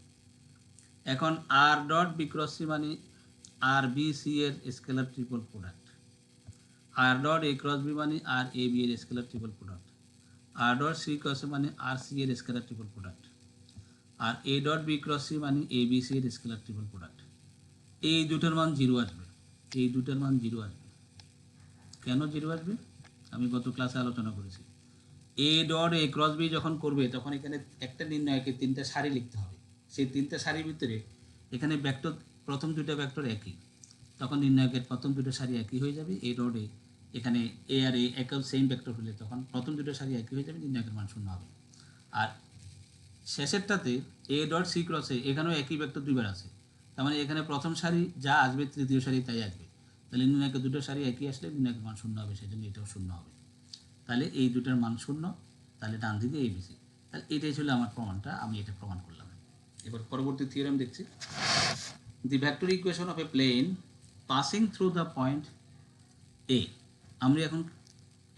এখন R dot B cross C মানে আর বি সি এর স্কেলার ট্রিপল প্রোডাক্ট, আর ডট এ ক্রস বি মানে আর এ বি এর scalar triple product, R dot C cross a মানে r c এর scalar triple product, আর এ dot B cross C মানে a B C এর scalar triple product. এই দুটোর মান জিরো আসবে, এই দুটোর মান জিরো আসবে। কেন জিরো আসবে? আমি গত ক্লাসে আলোচনা করেছি। A dot A cross B যখন করবে তখন এখানে একটা নির্ণয়কে তিনটা সারি লিখতে হবে, সেই তিনটা সারির ভিতরে এখানে ভেক্টর প্রথম দুটো ভেক্টর একই, তখন নির্ণয়কের প্রথম দুটো সারি একই হয়ে যাবে। এ ডট এ, এখানে এ আর এ একল সেম ভেক্টর হলে তখন প্রথম দুটো সারি একই হয়ে যাবে, নির্ণয়কের মান শূন্য হবে। আর শেষেরটাতে এ ডট সি ক্রসে এখানেও একই ভেক্টর দুইবার আছে, তার মানে এখানে প্রথম সারি যা আসবে তৃতীয় সারি তাই আসবে, তাহলে নির্ণয়কের দুটো সারি একই আসলে নির্ণয়কের মান শূন্য হবে, সেই জন্য এটাও শূন্য হবে। তাহলে এই দুটার মান শূন্য, তাহলে ডান দিকে এবিসি। তাহলে এটাই ছিল আমার প্রমাণটা, আমি এটা প্রমাণ করলাম। এবার পরবর্তী থিওরেম দেখছি। The vector equation of a plane passing through the point a. আমরা এখন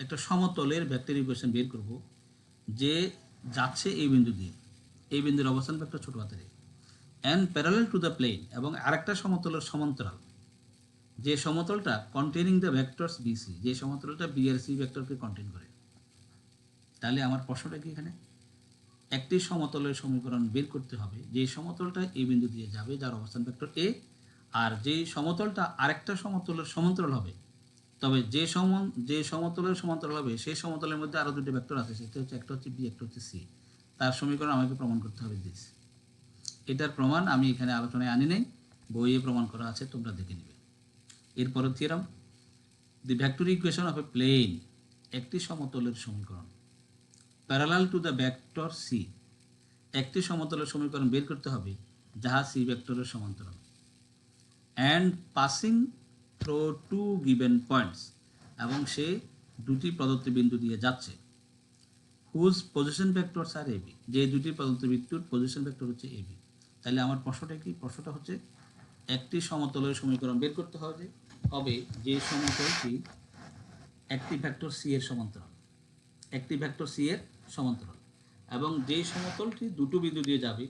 একটা সমতলের ভেক্টর ইকুয়েশন বের করব যে যাচ্ছে এই বিন্দু দিয়ে, এই বিন্দুর অবস্থান ভেক্টর ছোট হাতের and parallel to the plane, এবং আরেকটা সমতলের সমান্তরাল, যে সমতলটা কন্টেনিং দ্য ভেক্টরস বিসি, যে সমতলটা বি আর সি ভেক্টরকে কন্টেন করে। তাহলে আমার প্রশ্নটা কি, এখানে একটি সমতলের সমীকরণ বের করতে হবে যে সমতলটা এই বিন্দু দিয়ে যাবে যার অবস্থান ভেক্টর এ, আর যে সমতলটা আরেকটা সমতলের সমান্তরাল হবে, তবে যে সমতলের সমান্তরাল হবে সেই সমতলের মধ্যে আরও দুটি ভেক্টর আছে, সেটা হচ্ছে একটা হচ্ছে বি, একটা হচ্ছে সি। তার সমীকরণ আমাকে প্রমাণ করতে হবে দিস। এটার প্রমাণ আমি এখানে আলোচনায় আনি নাই, বইয়ে প্রমাণ করা আছে, তোমরা দেখে নিবে। এরপরের theorem, the vector equation of a plane, একটি সমতলের সমীকরণ parallel to the vector C, একটি সমতলের সমীকরণ বের করতে হবে যাহা সি ভেক্টরের সমান্তরাল, and passing through two given points, এবং সে দুটি প্রদত্ত বিন্দু দিয়ে যাচ্ছে, whose position vectors are AB, যে দুটি প্রদত্ত বিন্দুর পজিশন ভেক্টর হচ্ছে এবি। তাহলে আমার প্রশ্নটা কি, প্রশ্নটা হচ্ছে একটি সমতলের সমীকরণ বের করতে হবে যে সমতলটি একটি ভেক্টর সি এর সমান্তরাল, একটি ভেক্টর সি এর সমান্তরাল, এবং যেই সমতলটি দুটো বিন্দু দিয়ে যাবে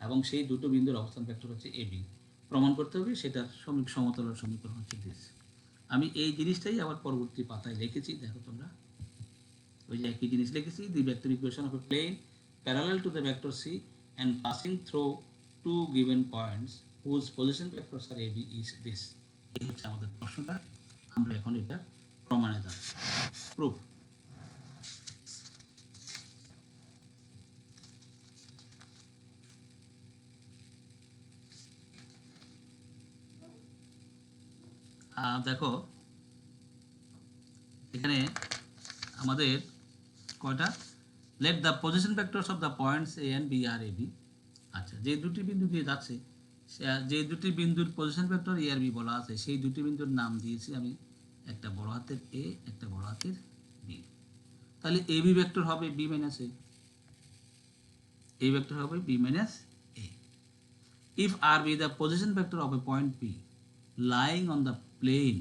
এবং সেই দুটো বিন্দুর অবস্থান ভেক্টর হচ্ছে এবি, প্রমাণ করতে হবে সেটার সমতলের সমীকরণ হচ্ছে দিস। আমি এই জিনিসটাই আবার পরবর্তী পাতায় লিখেছি, দেখো তোমরা, ওই যে একই জিনিস লিখেছি, the vector equation of a plane parallel to the vector c and passing through two given points whose position vectors are AB is this. এই হচ্ছে আমাদের প্রশ্নটা, আমরা এখন এটা প্রমাণে যাচ্ছি, প্রুফ। দেখো এখানে আমাদের কয়টা, let the position vectors of the points A and B R A B. আচ্ছা, যে দুটি বিন্দু দিয়ে যাচ্ছে, যে দুটি বিন্দুর পজিশন ভেক্টর এ আর বি বলা আছে, সেই দুটি বিন্দুর নাম দিয়েছি আমি, একটা বড় হাতের এ, একটা বড় হাতের বি। তাহলে এ বি ভেক্টর হবে বি মাইনাস এ ভেক্টর হবে B minus A. If R be the position vector of a point P lying on the plane,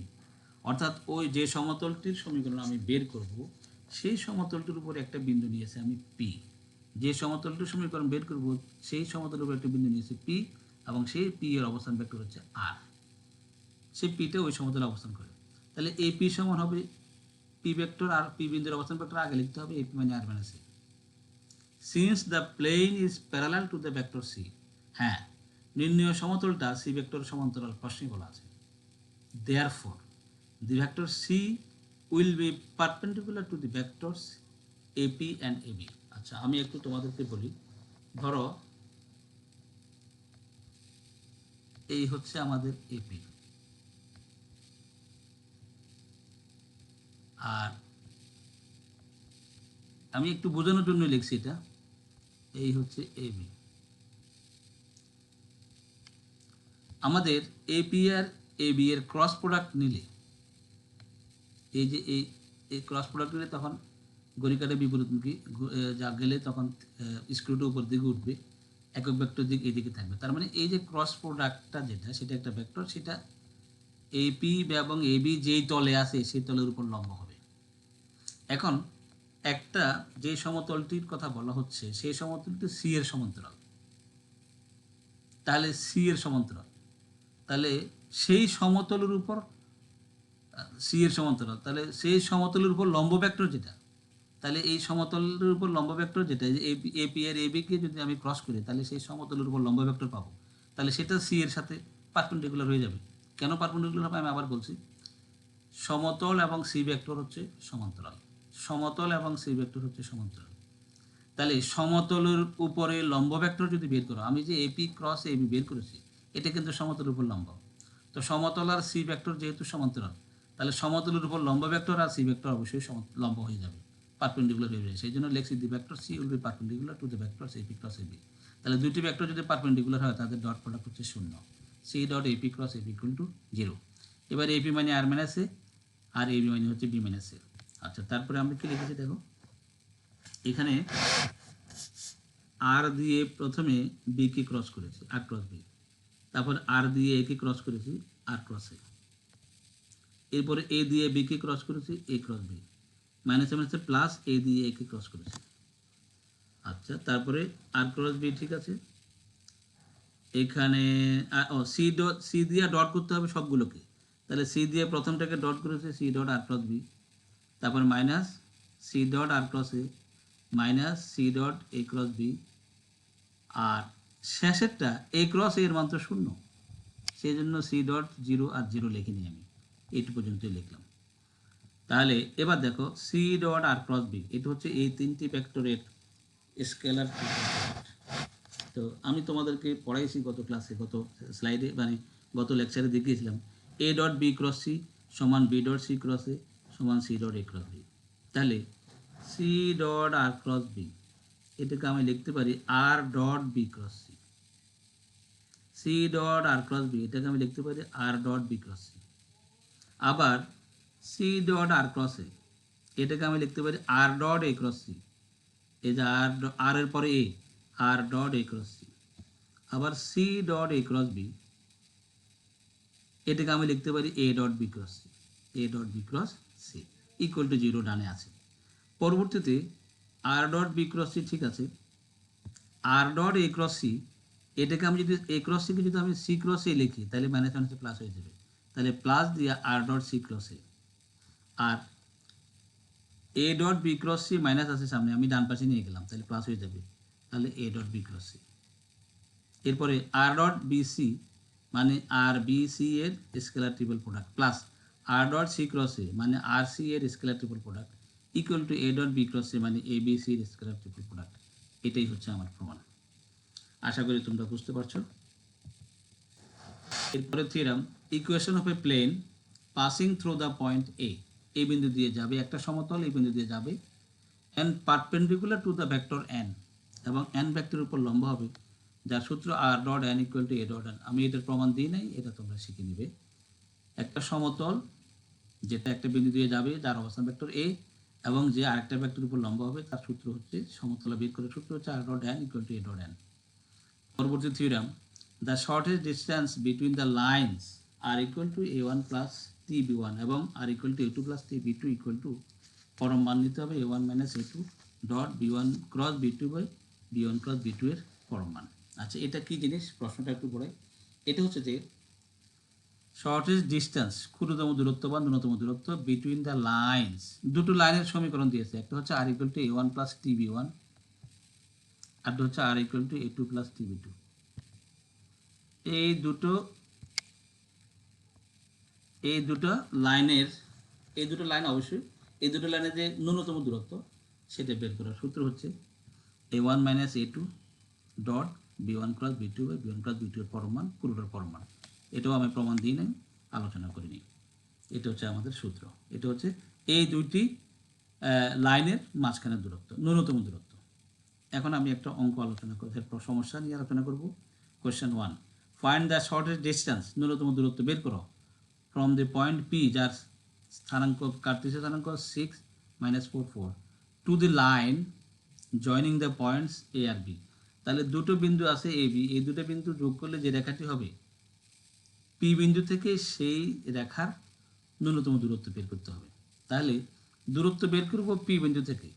অর্থাৎ ওই যে সমতলটির সমীকরণ আমি বের করব সেই সমতলটির উপর একটা বিন্দু নিয়েছে আমি পি, যে সমতলটির সমীকরণ বের করব সেই সমতলের উপর একটা বিন্দু নিয়েছে পি, এবং সেই পি এর অবস্থান ভেক্টর হচ্ছে আর, সেই পিটা ওই সমতলে অবস্থান করে। তাহলে এই পি সমান হবে পি ভেক্টর, আর পি বিন্দুর অবস্থান ভেক্টর আগে লিখতে হবে এপি মানে আর minus c. Since the plane is parallel to the vector c, হ্যাঁ নির্ণয় সমতলটা সি ভেক্টর সমান্তরাল প্রশ্নে বলা আছে। Therefore, the vector C will be perpendicular to the vectors AP and AB. আচ্ছা, আমি একটু তোমাদেরকে বলি, ধরো এই হচ্ছে আমাদের AP, আর আমি একটু বোঝানোর জন্য লিখছি এটা, এই হচ্ছে AB। আমাদের AP আর AB এর ক্রস প্রোডাক্ট নিলে, এই যে এই ক্রস প্রোডাক্ট নিলে তখন গড়িকাটা বিপরীতমুখী যা গেলে তখন স্ক্রুটা উপর দিকে উঠবে, একক ভেক্টর দিক এদিকে থাকবে। তার মানে এই যে ক্রস প্রোডাক্টটা যেটা, সেটা একটা ভেক্টর, সেটা এপি এবং এবি যেই তলে আছে সেই তলের উপর লম্ব হবে। এখন একটা যে সমতলটির কথা বলা হচ্ছে সেই সমতলটি সি এর সমান্তরাল, তাহলে সি এর সমান্তরাল, তাহলে সেই সমতলের উপর সি এর সমান্তরাল, তাহলে সেই সমতলের উপর লম্ব ভেক্টর যেটা, তাহলে এই সমতলের উপর লম্ব ভেক্টর যেটা, এপি আর এবি কে যদি আমি ক্রস করি তাহলে সেই সমতলের উপর লম্ব ভেক্টর পাবো, তাহলে সেটা সি এর সাথে পারপেন্ডিকুলার হয়ে যাবে। কেন পারপেন্ডিকুলার হবে আমি আবার বলছি, সমতল এবং সি ভেক্টর হচ্ছে সমান্তরাল, সমতল এবং সি ভেক্টর হচ্ছে সমান্তরাল। তাহলে সমতলের উপরে লম্ব ভেক্টর যদি বের করো, আমি যে এপি ক্রস এবি বের করেছি এটা কিন্তু সমতলের উপর লম্ব, তো সমতল আর সি ভেক্টর যেহেতু সমান্তরাল, তাহলে সমতলের উপর লম্ব ভেক্টর আর সি ভেক্টর অবশ্যই লম্ব হয়ে যাবে, পারপেন্ডিকুলার হয়ে যাবে। সেই জন্য লেখছি the vector c will be perpendicular to the vectors AP cross AB. তাহলে দুটি ভেক্টর যদি পারপেন্ডিকুলার হয় তাদের ডট প্রোডাক্ট হচ্ছে 0, C dot AP cross AB equal to 0। এবার এপি মানে আর মাইনাস এ আর এবি মানে হচ্ছে বি মাইনাস এ। আচ্ছা, তারপরে আমরা কি লিখেছি দেখো, এখানে আর দিয়ে প্রথমে বি কে ক্রস করেছি, আর ক্রস বি, তারপর আর দিয়ে এ কে ক্রস করেছি, আর ক্রস এ, এরপরে এ দিয়ে বি কে ক্রস করেছি, এ ক্রস বি, মাইনাসে মাইনাসে প্লাস এ দিয়ে এ কে ক্রস করেছি। আচ্ছা, তারপরে আর ক্রস বি, ঠিক আছে, এখানে সি দিয়ে ডট করতে হবে সবগুলোকে, তাহলে সি দিয়ে প্রথমটাকে ডট করেছে, c dot r cross b, তারপর minus c dot r cross a, minus c dot A cross b, আর শেষেরটা এ ক্রস এর মান তো শূন্য, সেই জন্য সি ডট জিরো আর জিরো লিখিনি আমি, এইটু পর্যন্তই লিখলাম। তাহলে এবার দেখো c dot r cross b, এটা হচ্ছে এই তিনটি ভেক্টরের স্কেলার। তো আমি তোমাদেরকে পড়াইছি গত ক্লাসে, গত স্লাইডে মানে গত লেকচারে দেখিয়েছিলাম, a dot B cross c সমান b dot C cross a সমান সি ডট এ ক্রস বি। তাহলে c dot r cross b, এটাকে আমি লিখতে পারি r dot B cross c. C dot r cross b, এটাকে আমি লিখতে পারি r dot B cross c. আবার c dot r cross a, এটাকে আমি লিখতে পারি আর ডট এ ক্রস সি। এই যে আর এর পরে এ, আর ডট এ ক্রস সি। আবার সি ডট এ ক্রস বি, এটাকে আমি লিখতে পারি a dot B cross c, a dot B cross C equal to zero ডানে আছে। পরবর্তীতে r dot B cross c, ঠিক আছে, আর ডট এ ক্রস সি, এটাকে আমি যদি এ ক্রস সিকে যদি আমি সি ক্রস এ লিখি, তাহলে মাইনাস মাইনাসে প্লাস হয়ে যাবে, তাহলে প্লাস দিয়ে R dot C cross A, আর এ dot B cross C minus আছে সামনে, আমি ডান পাশে নিয়ে গেলাম, তাহলে প্লাস হয়ে যাবে, তাহলে a dot B cross c. এরপরে আর ডট বি সি মানে আর বি সি এর scalar triple product, plus r dot C cross a মানে আর সি এর scalar triple product, equal to A dot B cross a মানে a B C এর scalar triple product. এটাই হচ্ছে আমার প্রমাণ। আশা করি তোমরা বুঝতে পারছো। এরপরে theorem, equation of a plane passing through the point এ, এই বিন্দু দিয়ে যাবে, একটা সমতল এই বিন্দু দিয়ে যাবে, and perpendicular to the vector N, এবং এন ভেক্টরের উপর লম্ব হবে, যার সূত্র R dot N equal to A dot N. আমি এটার প্রমাণ দিই নাই, এটা তোমরা শিখে নিবে। একটা সমতল যেটা একটা বিন্দু দিয়ে যাবে, যার অবস্থান ভেক্টর এ, এবং যে আরেকটা ভেক্টরের উপর লম্ব হবে, তার সূত্র হচ্ছে, সমতল বের করে সূত্র হচ্ছে আর dot N equal to A dot n. পরবর্তী theorem, the shortest distance between the lines r equal to a one plus T b one এবং r equal to a two plus T b two equal to, পরম মান নিতে হবে a one minus a two dot b one cross b two by b one cross b two এর পরম মান। আচ্ছা, এটা কি জিনিস, প্রশ্নটা একটু পড়াই। এটা হচ্ছে যে শর্টেস্ট ডিস্টেন্স, ক্ষুদ্রতম দূরত্ব বা ন্যূনতম দূরত্ব, বিটুইন দ্য লাইনস, দুটো লাইনের সমীকরণ দিয়েছে, একটা হচ্ছে আর equal to a one plus T b one, আর হচ্ছে আর equal to a two plus T b two. এই দুটো লাইনের, এই দুটো লাইন অবশ্যই, এই দুটো লাইনের যে ন্যূনতম দূরত্ব সেটা বের করার সূত্র হচ্ছে a one minus a two dot b one cross b two by b one cross b two এর পরমান, পুরোটার পরমান। এটাও আমি প্রমাণ দিই নাই, আলোচনা করিনি। এটা হচ্ছে আমাদের সূত্র, এটা হচ্ছে এই দুইটি লাইনের মাঝখানের দূরত্ব, ন্যূনতম দূরত্ব। এখন আমি একটা অঙ্ক আলোচনা করব, সমস্যা নিয়ে আলোচনা করব। Question 1, find the shortest distance, ন্যূনতম দূরত্ব বের করো, ফ্রম দ্য পয়েন্ট পি, যার স্থানাঙ্ক কার্তেশীয় স্থানাঙ্ক 6 minus 4 4, to the line joining the points A আর বি। তাহলে দুটো বিন্দু আছে এ বি, এই দুটো বিন্দু যোগ করলে যে রেখাটি হবে পি বিন্দু থেকে, সেই রেখার ন্যূনতম দূরত্ব বের করতে হবে। তাহলে দূরত্ব বের করব পি বিন্দু থেকে,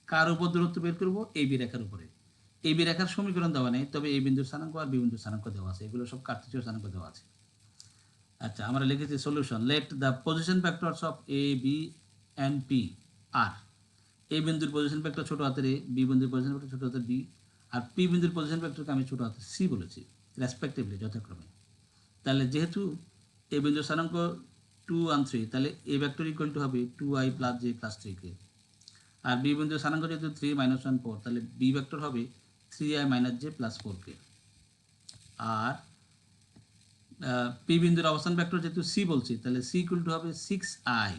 কার উপর দূরত্ব বের করব, এই বি রেখার উপরে। এই বি রেখার সমীকরণ দেওয়া নেই, তবে এই বিন্দুর স্থানাঙ্ক আর বি বিন্দুর স্থানাঙ্ক দেওয়া আছে, এগুলো সব কার্তেশীয় স্থানাঙ্ক দেওয়া আছে। আচ্ছা, আমরা লিখেছি solution, let the position vectors of a b and p are, a বিন্দুর পজিশন ভেক্টর ছোট হাতের এ, বি বিন্দুর পজিশন ভেক্টর ছোট হাতের বি, আর পি বিন্দুর পজিশন ভেক্টরকে আমি ছোট হাতের সি বলেছি, রেসপেক্টিভলি, যথাক্রমে। তাহলে যেহেতু এ বিন্দুর স্থানাঙ্ক 2 1 3, তাহলে এ ভেক্টর ইকুয়াল টু হবে 2i plus J plus 3k, আর বি বিন্দুর স্থানাঙ্ক যেহেতু 3 - 1 4, তাহলে বি ভেক্টর হবে 3i minus J plus 4k, আর পি বিন্দুর অবস্থান ভেক্টর যেহেতু সি বলছি, তাহলে সি ইকুয়াল টু হবে 6i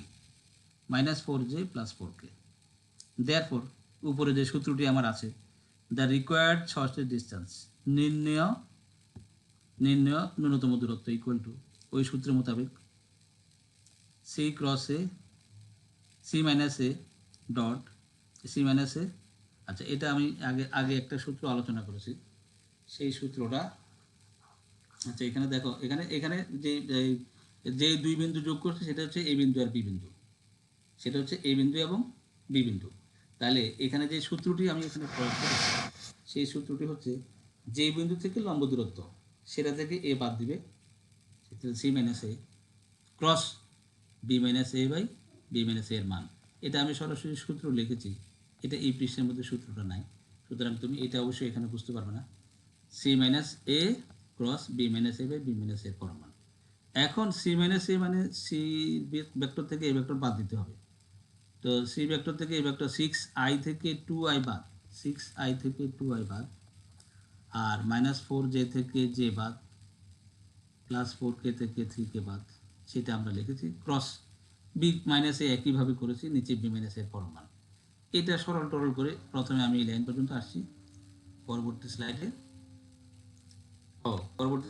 minus 4j plus 4k। Therefore, উপরে যে সূত্রটি আমার আছে, দ্য রিকোয়ার্ড শর্টেস্ট ডিস্টেন্স, নির্ণয় ন্যূনতম দূরত্ব ইকুয়াল টু, ওই সূত্রের মোতাবেক c cross a c minus a dot c minus a, আচ্ছা এটা আমি আগে আগে একটা সূত্র আলোচনা করেছি, সেই সূত্রটা, আচ্ছা এখানে দেখো, এখানে এখানে যে যে দুই বিন্দু যোগ করছে সেটা হচ্ছে এ বিন্দু আর বি বিন্দু, সেটা হচ্ছে এ বিন্দু এবং বি বিন্দু। তাহলে এখানে যে সূত্রটি আমি এখানে প্রয়োগ করেছি, সেই সূত্রটি হচ্ছে যে বিন্দু থেকে লম্ব দূরত্ব সেটা থেকে এ বাদ দিবে, সেটা C minus A cross B minus A by B minus এর মান। এটা আমি সরাসরি সূত্র লিখেছি, এটা এই পৃষ্ঠের মধ্যে সূত্রটা নাই, সুতরাং তুমি এটা অবশ্যই এখানে বুঝতে পারবে না। C minus A cross B minus A by B minus এর পরমান। এখন সি মাইনাস এ মানে সি ভেক্টর থেকে এ ভেক্টর বাদ দিতে হবে। তো সি ভেক্টর থেকে এ ভেক্টর 6i থেকে 2i বাদ, 6i থেকে 2i বাদ, আর -4j থেকে j বাদ, +4k থেকে 3k বাদ, সেটা আমরা লিখেছি। ক্রস বি মাইনাস এ একইভাবে করেছি, নিচে বি মাইনাস এর পরমান। এটা সরল টরল করে প্রথমে আমি এই লাইন পর্যন্ত আসছি। পরবর্তী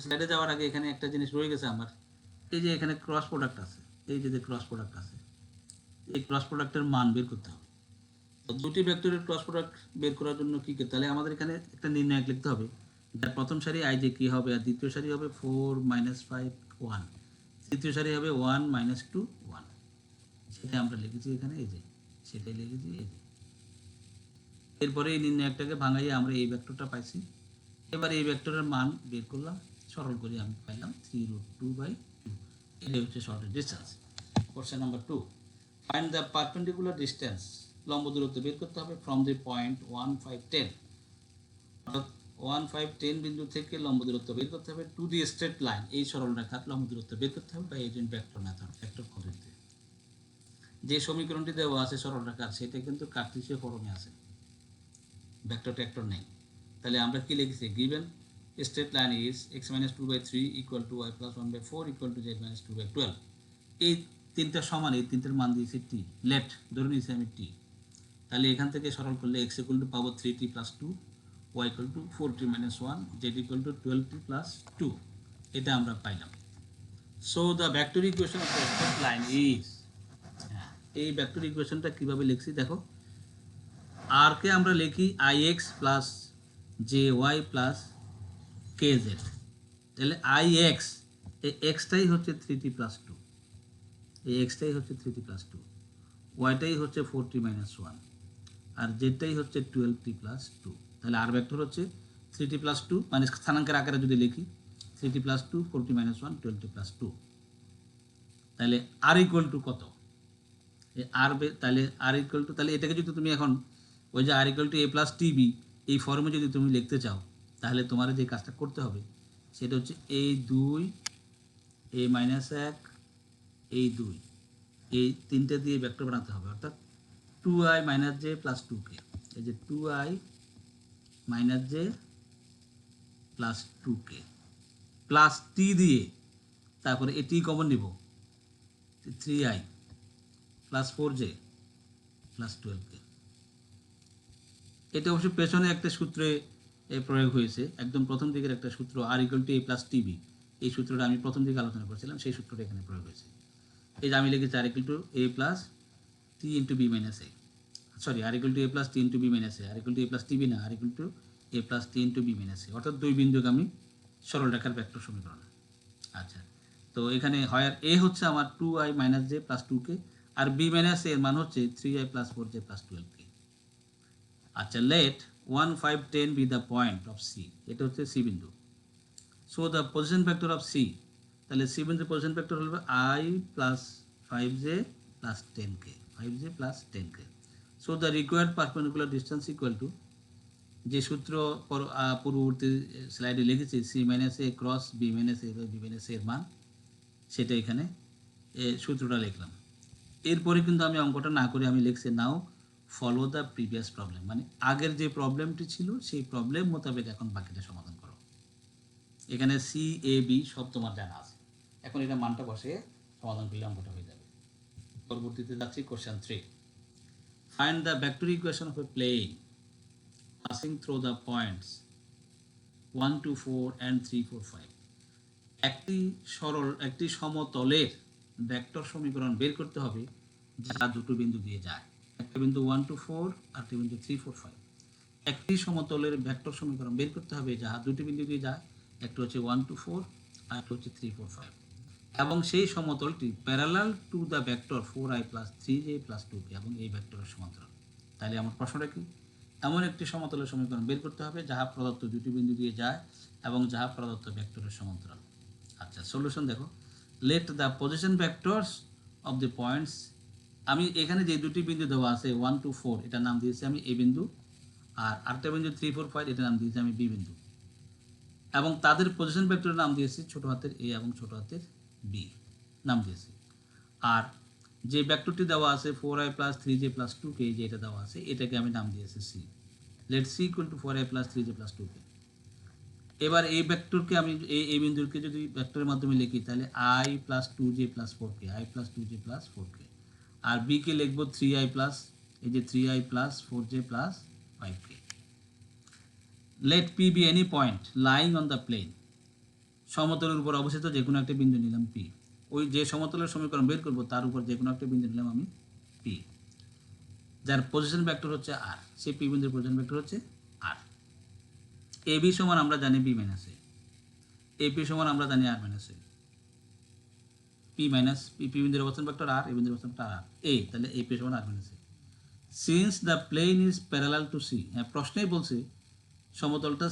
স্লাইডে যাওয়ার আগে এখানে একটা জিনিস রয়ে গেছে আমার, এই যে এখানে ক্রস প্রোডাক্ট আছে, এই যে ক্রস প্রোডাক্ট আছে, এই ক্রস প্রোডাক্টের মান বের করতে হবে। তো দুটি ভেক্টরের ক্রস প্রোডাক্ট বের করার জন্য কি করতে, তাহলে আমাদের এখানে একটা নির্ণায়ক লিখতে হবে, যার প্রথম সারি i যে কি হবে, আর দ্বিতীয় সারি হবে 4 -5 1, তৃতীয় সারি হবে 1 -2 1, সেটা আমরা লিখেছি এখানে, এই যে সেটাই লিখেছি এই যে। এরপরে এই নির্ণায়কটাকে ভাঙাইয়ে আমরা এই ভেক্টরটা পাইছি। এবার এই ভেক্টরের মান বের করলাম, সরল করে আমি পাইলাম 3√2/2। এটাই হচ্ছে শর্টের distance. Question number 2, find the perpendicular distance, লম্ব দূরত্ব বের করতে হবে ফ্রম দ্য পয়েন্ট 1 5 10, অর্থাৎ 1 5 10 বিন্দু থেকে লম্ব দূরত্ব বের করতে হবে টু দি স্ট্রেট লাইন, এই সরল রেখার লম্ব দূরত্ব বের করতে হবে by using vector method, vector পদ্ধতিতে। যে সমীকরণটি দেওয়া আছে সরল রেখার, সেটা কিন্তু কার্টেসীয় ফর্মে আছে, ভেক্টর টেক্টর নেই। তাহলে আমরা কি লিখেছি, given straight line is x - 2/3 equal to y + 1/4 equal to z - 2/12। এই তিনটা সমান, এই তিনটার মান দিয়েছি t, লেট ধরে নিয়েছি আমি t। তাহলে এখান থেকে সরল করলে x = পাবো 3t + 2, y = 4t - 1, z = 12t + 2, এটা আমরা পাইলাম। So the vector equation of the straight line is, এই ভেক্টর ইকুয়েশনটা কিভাবে লিখছি দেখো, আর কে আমরা লিখি ix plus J Y plus কে জেড। তাহলে ix, এই এক্সটাই হচ্ছে 3t + 2, এই এক্সটাই হচ্ছে 3t + 2, ওয়াইটাই হচ্ছে 4t - 1, আর জেডটাই হচ্ছে 12t + 2। তাহলে আর ভেক্টর হচ্ছে 3t + 2, মানে স্থানাঙ্কের আকারে যদি লিখি 3t + 2 4t - 1 12t + 2। তাহলে আর ইকুয়াল টু কত, আর, তাহলে আর ইকুয়াল টু, তাহলে এটাকে যদি তুমি এখন ওই যে আর ইকুয়াল টু a + tb এই ফর্মে যদি তুমি লিখতে চাও, তাহলে তোমার যে কাজটা করতে হবে সেটা হচ্ছে এই 2 a - 1 এই 2, এই তিনটে দিয়ে ভেক্টর বানাতে হবে, অর্থাৎ 2i - j + 2k, এই যে 2i - j + 2k plus t দিয়ে, তারপরে এটি কমন নিব 3i + 4j + 12k। এটা অবশ্য পেছনে একটা সূত্রে প্রয়োগ হয়েছে, একদম প্রথম দিকের একটা সূত্র আর ইকুয়াল টু a + tb, এই সূত্রটা আমি প্রথম দিকে আলোচনা করেছিলাম, সেই সূত্রটা এখানে প্রয়োগ হয়েছে। এই যে আমি লিখেছি R equal to a + t × b - a, sorry R equal to a + t × b - a, R equal to a + tb না, R equal to a + t × b - a, অর্থাৎ দুই বিন্দুগামী সরল রেখার ভেক্টর সমীকরণ। আচ্ছা, তো এখানে হয় আর a হচ্ছে আমার 2i - j + 2k, আর b - এর মান হচ্ছে 3i + 4j + 12k। আচ্ছা, let 1 5 10 be the point of C, এটা হচ্ছে সি বিন্দু। So the position vector of C, তাহলে সি বিন্দুর পজিশন ভেক্টর হলো i + 5j + 10k, 5j + 10k। So the required perpendicular distance equal to, যে সূত্র পূর্ববর্তী স্লাইডে লিখেছি, C - A cross B - A by B - এর মান, সেটা এখানে সূত্রটা লিখলাম। এরপরে কিন্তু আমি অঙ্কটা না করে আমি লিখছি নাও ফলো দ্য প্রিভিয়াস প্রবলেম, মানে আগের যে প্রবলেমটি ছিল সেই প্রবলেম মোতাবেক এখন বাকিটা সমাধান করো। এখানে সি এ বি সব তোমার জানা আছে, এখন এটা মানটা বসে সমাধান করলে অঙ্কটা হয়ে যাবে। পরবর্তীতে যাচ্ছি question 3, find the vector equation of a plane passing through the points 1 2 4 and 3 4 5। একটি সমতলের ভেক্টর সমীকরণ বের করতে হবে যা দুটো বিন্দু দিয়ে যায়। একটা বিন্দু 1 2 4 আর একটা বিন্দু 3 4 5। একটি সমতলের ভেক্টর সমীকরণ বের করতে হবে যাহা দুটি বিন্দু দিয়ে যায়। একটা হচ্ছে 1 2 4 আর একটা হচ্ছে 3 4 5, এবং সেই সমতলটি parallel to the vector 4i + 3j + 2k এবং এই ভেক্টরের সমান্তরাল। তাহলে আমার প্রশ্নটা কি? এমন একটি সমতলের সমীকরণ বের করতে হবে যাহা প্রদত্ত দুটি বিন্দু দিয়ে যায় এবং যাহা প্রদত্ত ভেক্টরের সমান্তরাল। আচ্ছা, সলিউশন দেখো। Late the position vectors of the points, আমি এখানে যে দুটি বিন্দু দেওয়া আছে 1 2 4, এটার নাম দিয়েছি আমি এ বিন্দু, আর আরেকটা বিন্দু 3 4 5, এটার নাম দিয়েছি আমি বি বিন্দু, এবং তাদের পজিশন ভেক্টরের নাম দিয়েছি ছোট হাতের এ এবং ছোট হাতের বি নাম দিয়েছি। আর যে ভেক্টরটি দেওয়া আছে 4i + 3j + 2k, যে এটা দেওয়া আছে এটাকে আমি নাম দিয়েছি C. Let C equal to 4i + 3j + 2k। এবার এই ভেক্টরকে আমি এই বিন্দুকে যদি ভেক্টরের মাধ্যমে লিখি তাহলে i + 2j + 4k, i + 2j + 4k, R B কে লিখবো 3i প্লাস, এই যে 3i + 4j + 5k। Let P be any point lying on the plane, সমতলের উপর অবস্থিত যে কোনো একটা বিন্দু নিলাম পি। ওই যে সমতলের সমীকরণ বের করব তার উপর যে কোনো একটা বিন্দু নিলাম আমি পি, যার পজিশন ভেক্টর হচ্ছে আর, সেই পি বিন্দুর পজিশন ভেক্টর হচ্ছে আর। এ বি সমান আমরা জানি বি মাইনাস এ পি সমান আমরা জানি R minus P minus P, P বিন্দুর অবস্থান ভেক্টর আর, এ বিন্দুর অবস্থান ভেক্টর আর এ, তাহলে এ পি সমান R minus A. Since the plane is parallel to C, হ্যাঁ প্রশ্নেই বলছে সমতলটা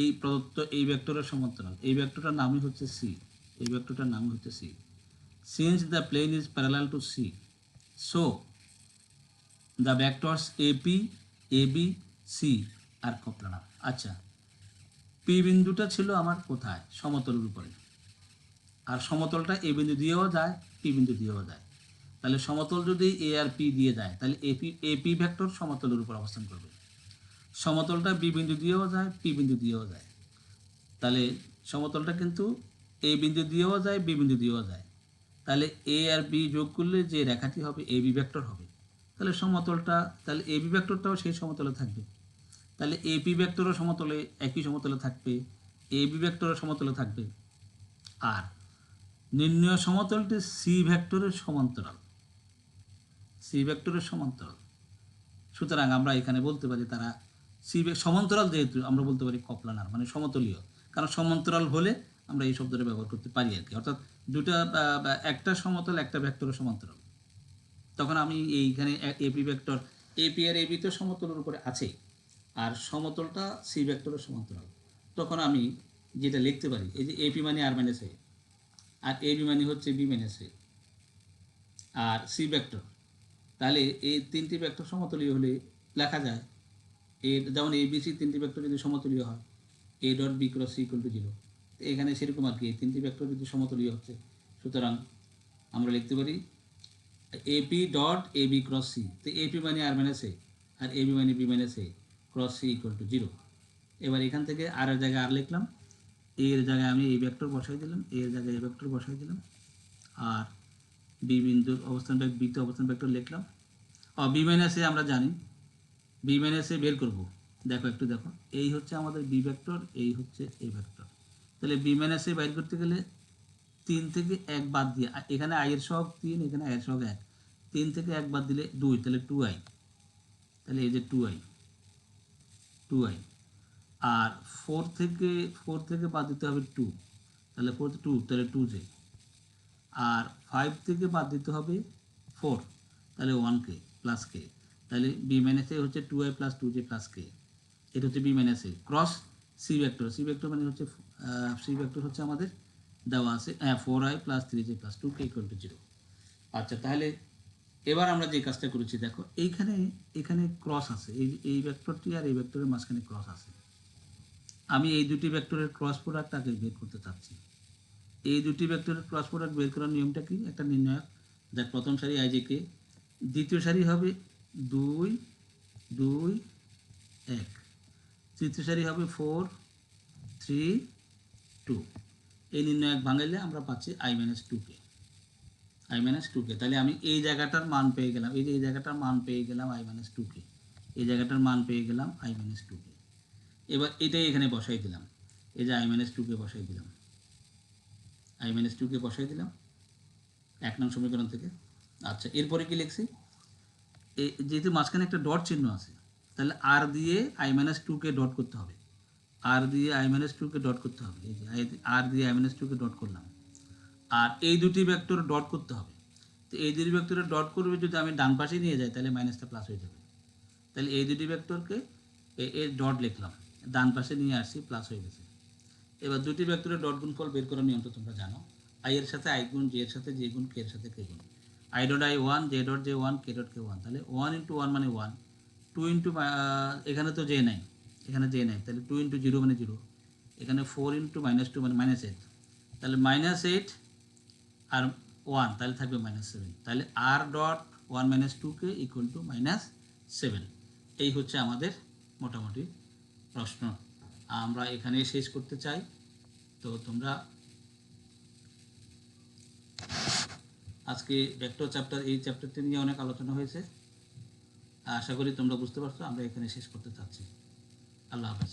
এই প্রদত্ত এই ভেক্টরের সমান্তরাল, এই ভেক্টরটার নামই হচ্ছে সি, এই ভেক্টরটার নামই হচ্ছে C. Since the plane is parallel to C, so the vectors AP AB C are coplanar. আচ্ছা, পি বিন্দুটা ছিল আমার কোথায়? সমতলের উপরে, আর সমতলটা এ বিন্দু দিয়েও যায়, পি বিন্দু দিয়েও যায়। তাহলে সমতল যদি এ আর পি দিয়ে যায় তাহলে এপি ভেক্টর সমতলের উপর অবস্থান করবে। সমতলটা বি বিন্দু দিয়েও যায়, পি বিন্দু দিয়েও যায়, তাহলে সমতলটা কিন্তু এ বিন্দু দিয়েও যায়, বি বিন্দু দিয়েও যায়। তাহলে এ আর বি যোগ করলে যে রেখাটি হবে এ বি ভেক্টর হবে। তাহলে সমতলটা, তাহলে এ বি ভেক্টরটাও সেই সমতলে থাকবে। তাহলে এ পি ভেক্টরও সমতলে একই সমতলে থাকবে, এ বি ভেক্টরও সমতলে থাকবে। আর নির্ণয় সমতলটি সি ভেক্টরের সমান্তরাল, সি ভেক্টরের সমান্তরাল। সুতরাং আমরা এখানে বলতে পারি তারা সি সমান্তরাল, যেহেতু আমরা বলতে পারি কপ্লানার মানে সমতলীয়, কারণ সমান্তরাল হলে আমরা এই শব্দটা ব্যবহার করতে পারি আর কি। অর্থাৎ দুটা একটা সমতল একটা ভেক্টরের সমান্তরাল, তখন আমি এইখানে এপি ভেক্টর এপি আর এবি তো সমতলের উপরে আছেই, আর সমতলটা সি ভেক্টরের সমান্তরাল, তখন আমি যেটা লিখতে পারি এই যে এপি মানে আর মাইনাস এ, আর এবি মানে হচ্ছে বি মাইনাস এ, আর সি ভেক্টর। তাহলে এই তিনটি ভেক্টর সমতলীয় হলে লেখা যায় এ, যেমন এ বি সি তিনটি ভেক্টর যদি সমতলীয় হয় A dot B cross C equal to 0, এখানে সেরকম আর কি এই তিনটি ভেক্টর যদি সমতলীয় হচ্ছে, সুতরাং আমরা লিখতে পারি AP dot A B cross C. তো এপি মানে আর মাইনাস এ আর এবি মানে B minus A cross C equal to 0। এবার এখান থেকে আর এর জায়গায় আর লিখলাম, এর জায়গায় আমি এই ভেক্টর বসাই দিলাম, এর জায়গায় এই ভেক্টর বসাই দিলাম, আর বি বিন্দুর অবস্থান বিতে অবস্থান ভেক্টর লিখলাম। বি মাইনাস এ আমরা জানি, বি মাইনাস এ বের করবো। দেখো একটু দেখো, এই হচ্ছে আমাদের বি ভেক্টর, এই হচ্ছে এ ভেক্টর। তাহলে বি মাইনাস এ বাইর করতে গেলে 3 থেকে 1 বাদ দিয়ে, এখানে আই এর সহগ 3, এখানে আই এর সহগ 1, 3 থেকে 1 বাদ দিলে 2, তাহলে 2i, তাহলে এই যে 2i, আর 4 থেকে বাদ দিতে হবে 2, তাহলে 4 2, তাহলে 2j, আর 5 থেকে বাদ দিতে হবে 4, তাহলে 1k প্লাস k, তাহলে বি মাইনাস এ হচ্ছে 2i plus 2j plus k, এটা হচ্ছে বি মাইনাস এ cross C vector. C vector মানে হচ্ছে সি ভেক্টর হচ্ছে আমাদের দেওয়া আছে 4i plus 3j plus 2k equal to 0। আচ্ছা, তাহলে এবার আমরা যে কাজটা করেছি দেখো, এখানে ক্রস আছে, এই ভেক্টরটি আর এই ভেক্টরের মাঝখানে ক্রস আছে। আমি এই দুটি ভেক্টরের ক্রস প্রোডাক্ট আগে বের করতে চাচ্ছি। এই দুটি ভেক্টরের ক্রস প্রোডাক্ট বের করার নিয়মটা কি? একটা নির্ণায়ক, যার প্রথম সারি i j k, দ্বিতীয় সারি হবে 2 2 1, তৃতীয় সারি হবে 4 3 2। এই নির্ণায়ক ভাঙাইলে আমরা পাচ্ছি i minus 2k, i minus 2k। তাহলে আমি এই জায়গাটার মান পেয়ে গেলাম, এই যে এই জায়গাটার মান পেয়ে গেলাম i মাইনাস 2k, এই জায়গাটার মান পেয়ে গেলাম i মাইনাস 2k। এবার এটাই এখানে বসাই দিলাম, এই যে i মাইনাস 2k বসাই দিলাম, i মাইনাস 2k বসাই দিলাম 1 নং সমীকরণ থেকে। আচ্ছা, এরপরে কি লিখছি, যেহেতু মাঝখানে একটা ডট চিহ্ন আছে, তাহলে আর দিয়ে আই মাইনাস টুকে ডট করতে হবে, আর দিয়ে আই মাইনাস টুকে ডট করতে হবে, এই যে আর দিয়ে আই মাইনাস টুকে ডট করলাম। আর এই দুটি ভেক্টর ডট করতে হবে। তো এই দুটি ভেক্টরের ডট করবে যদি আমি ডান পাশে নিয়ে যাই, তাহলে মাইনাসটা প্লাস হয়ে যাবে। তাহলে এই দুটি ভেক্টরকে এর ডট লিখলাম, ডান পাশে নিয়ে আসছি, প্লাস হয়ে গেছে। এবার দুটি ভেক্টরের ডট গুণফল বের করার নিয়ম তো তোমরা জানো, আই এর সাথে আই গুণ, জে এর সাথে জে গুণ, কে এর সাথে কে গুণ। I dot I one, J dot J one, K dot K one. তাহলে ওয়ান ইন্টু ওয়ান মানে ওয়ান, টু ইন্টু, এখানে তো জে নাই, এখানে জে নাই, তাহলে টু ইন্টু জিরো মানে জিরো, এখানে ফোর ইন্টু মাইনাস টু মানে মাইনাস এইট, তাহলে মাইনাস এইট আর ওয়ান, তাহলে থাকবে মাইনাস সেভেন। তাহলে আর ডট ওয়ান মাইনাস টুকে ইকুয়াল টু মাইনাস সেভেন। এই হচ্ছে আমাদের মোটামুটি প্রশ্ন। আমরা এখানেই শেষ করতে চাই। তো তোমরা আজকে ভেক্টর চ্যাপ্টার, এই চ্যাপ্টারটি নিয়ে অনেক আলোচনা হয়েছে, আশা করি তোমরা বুঝতে পারছো। আমরা এখানে শেষ করতে চাচ্ছি। আল্লাহ হাফেজ।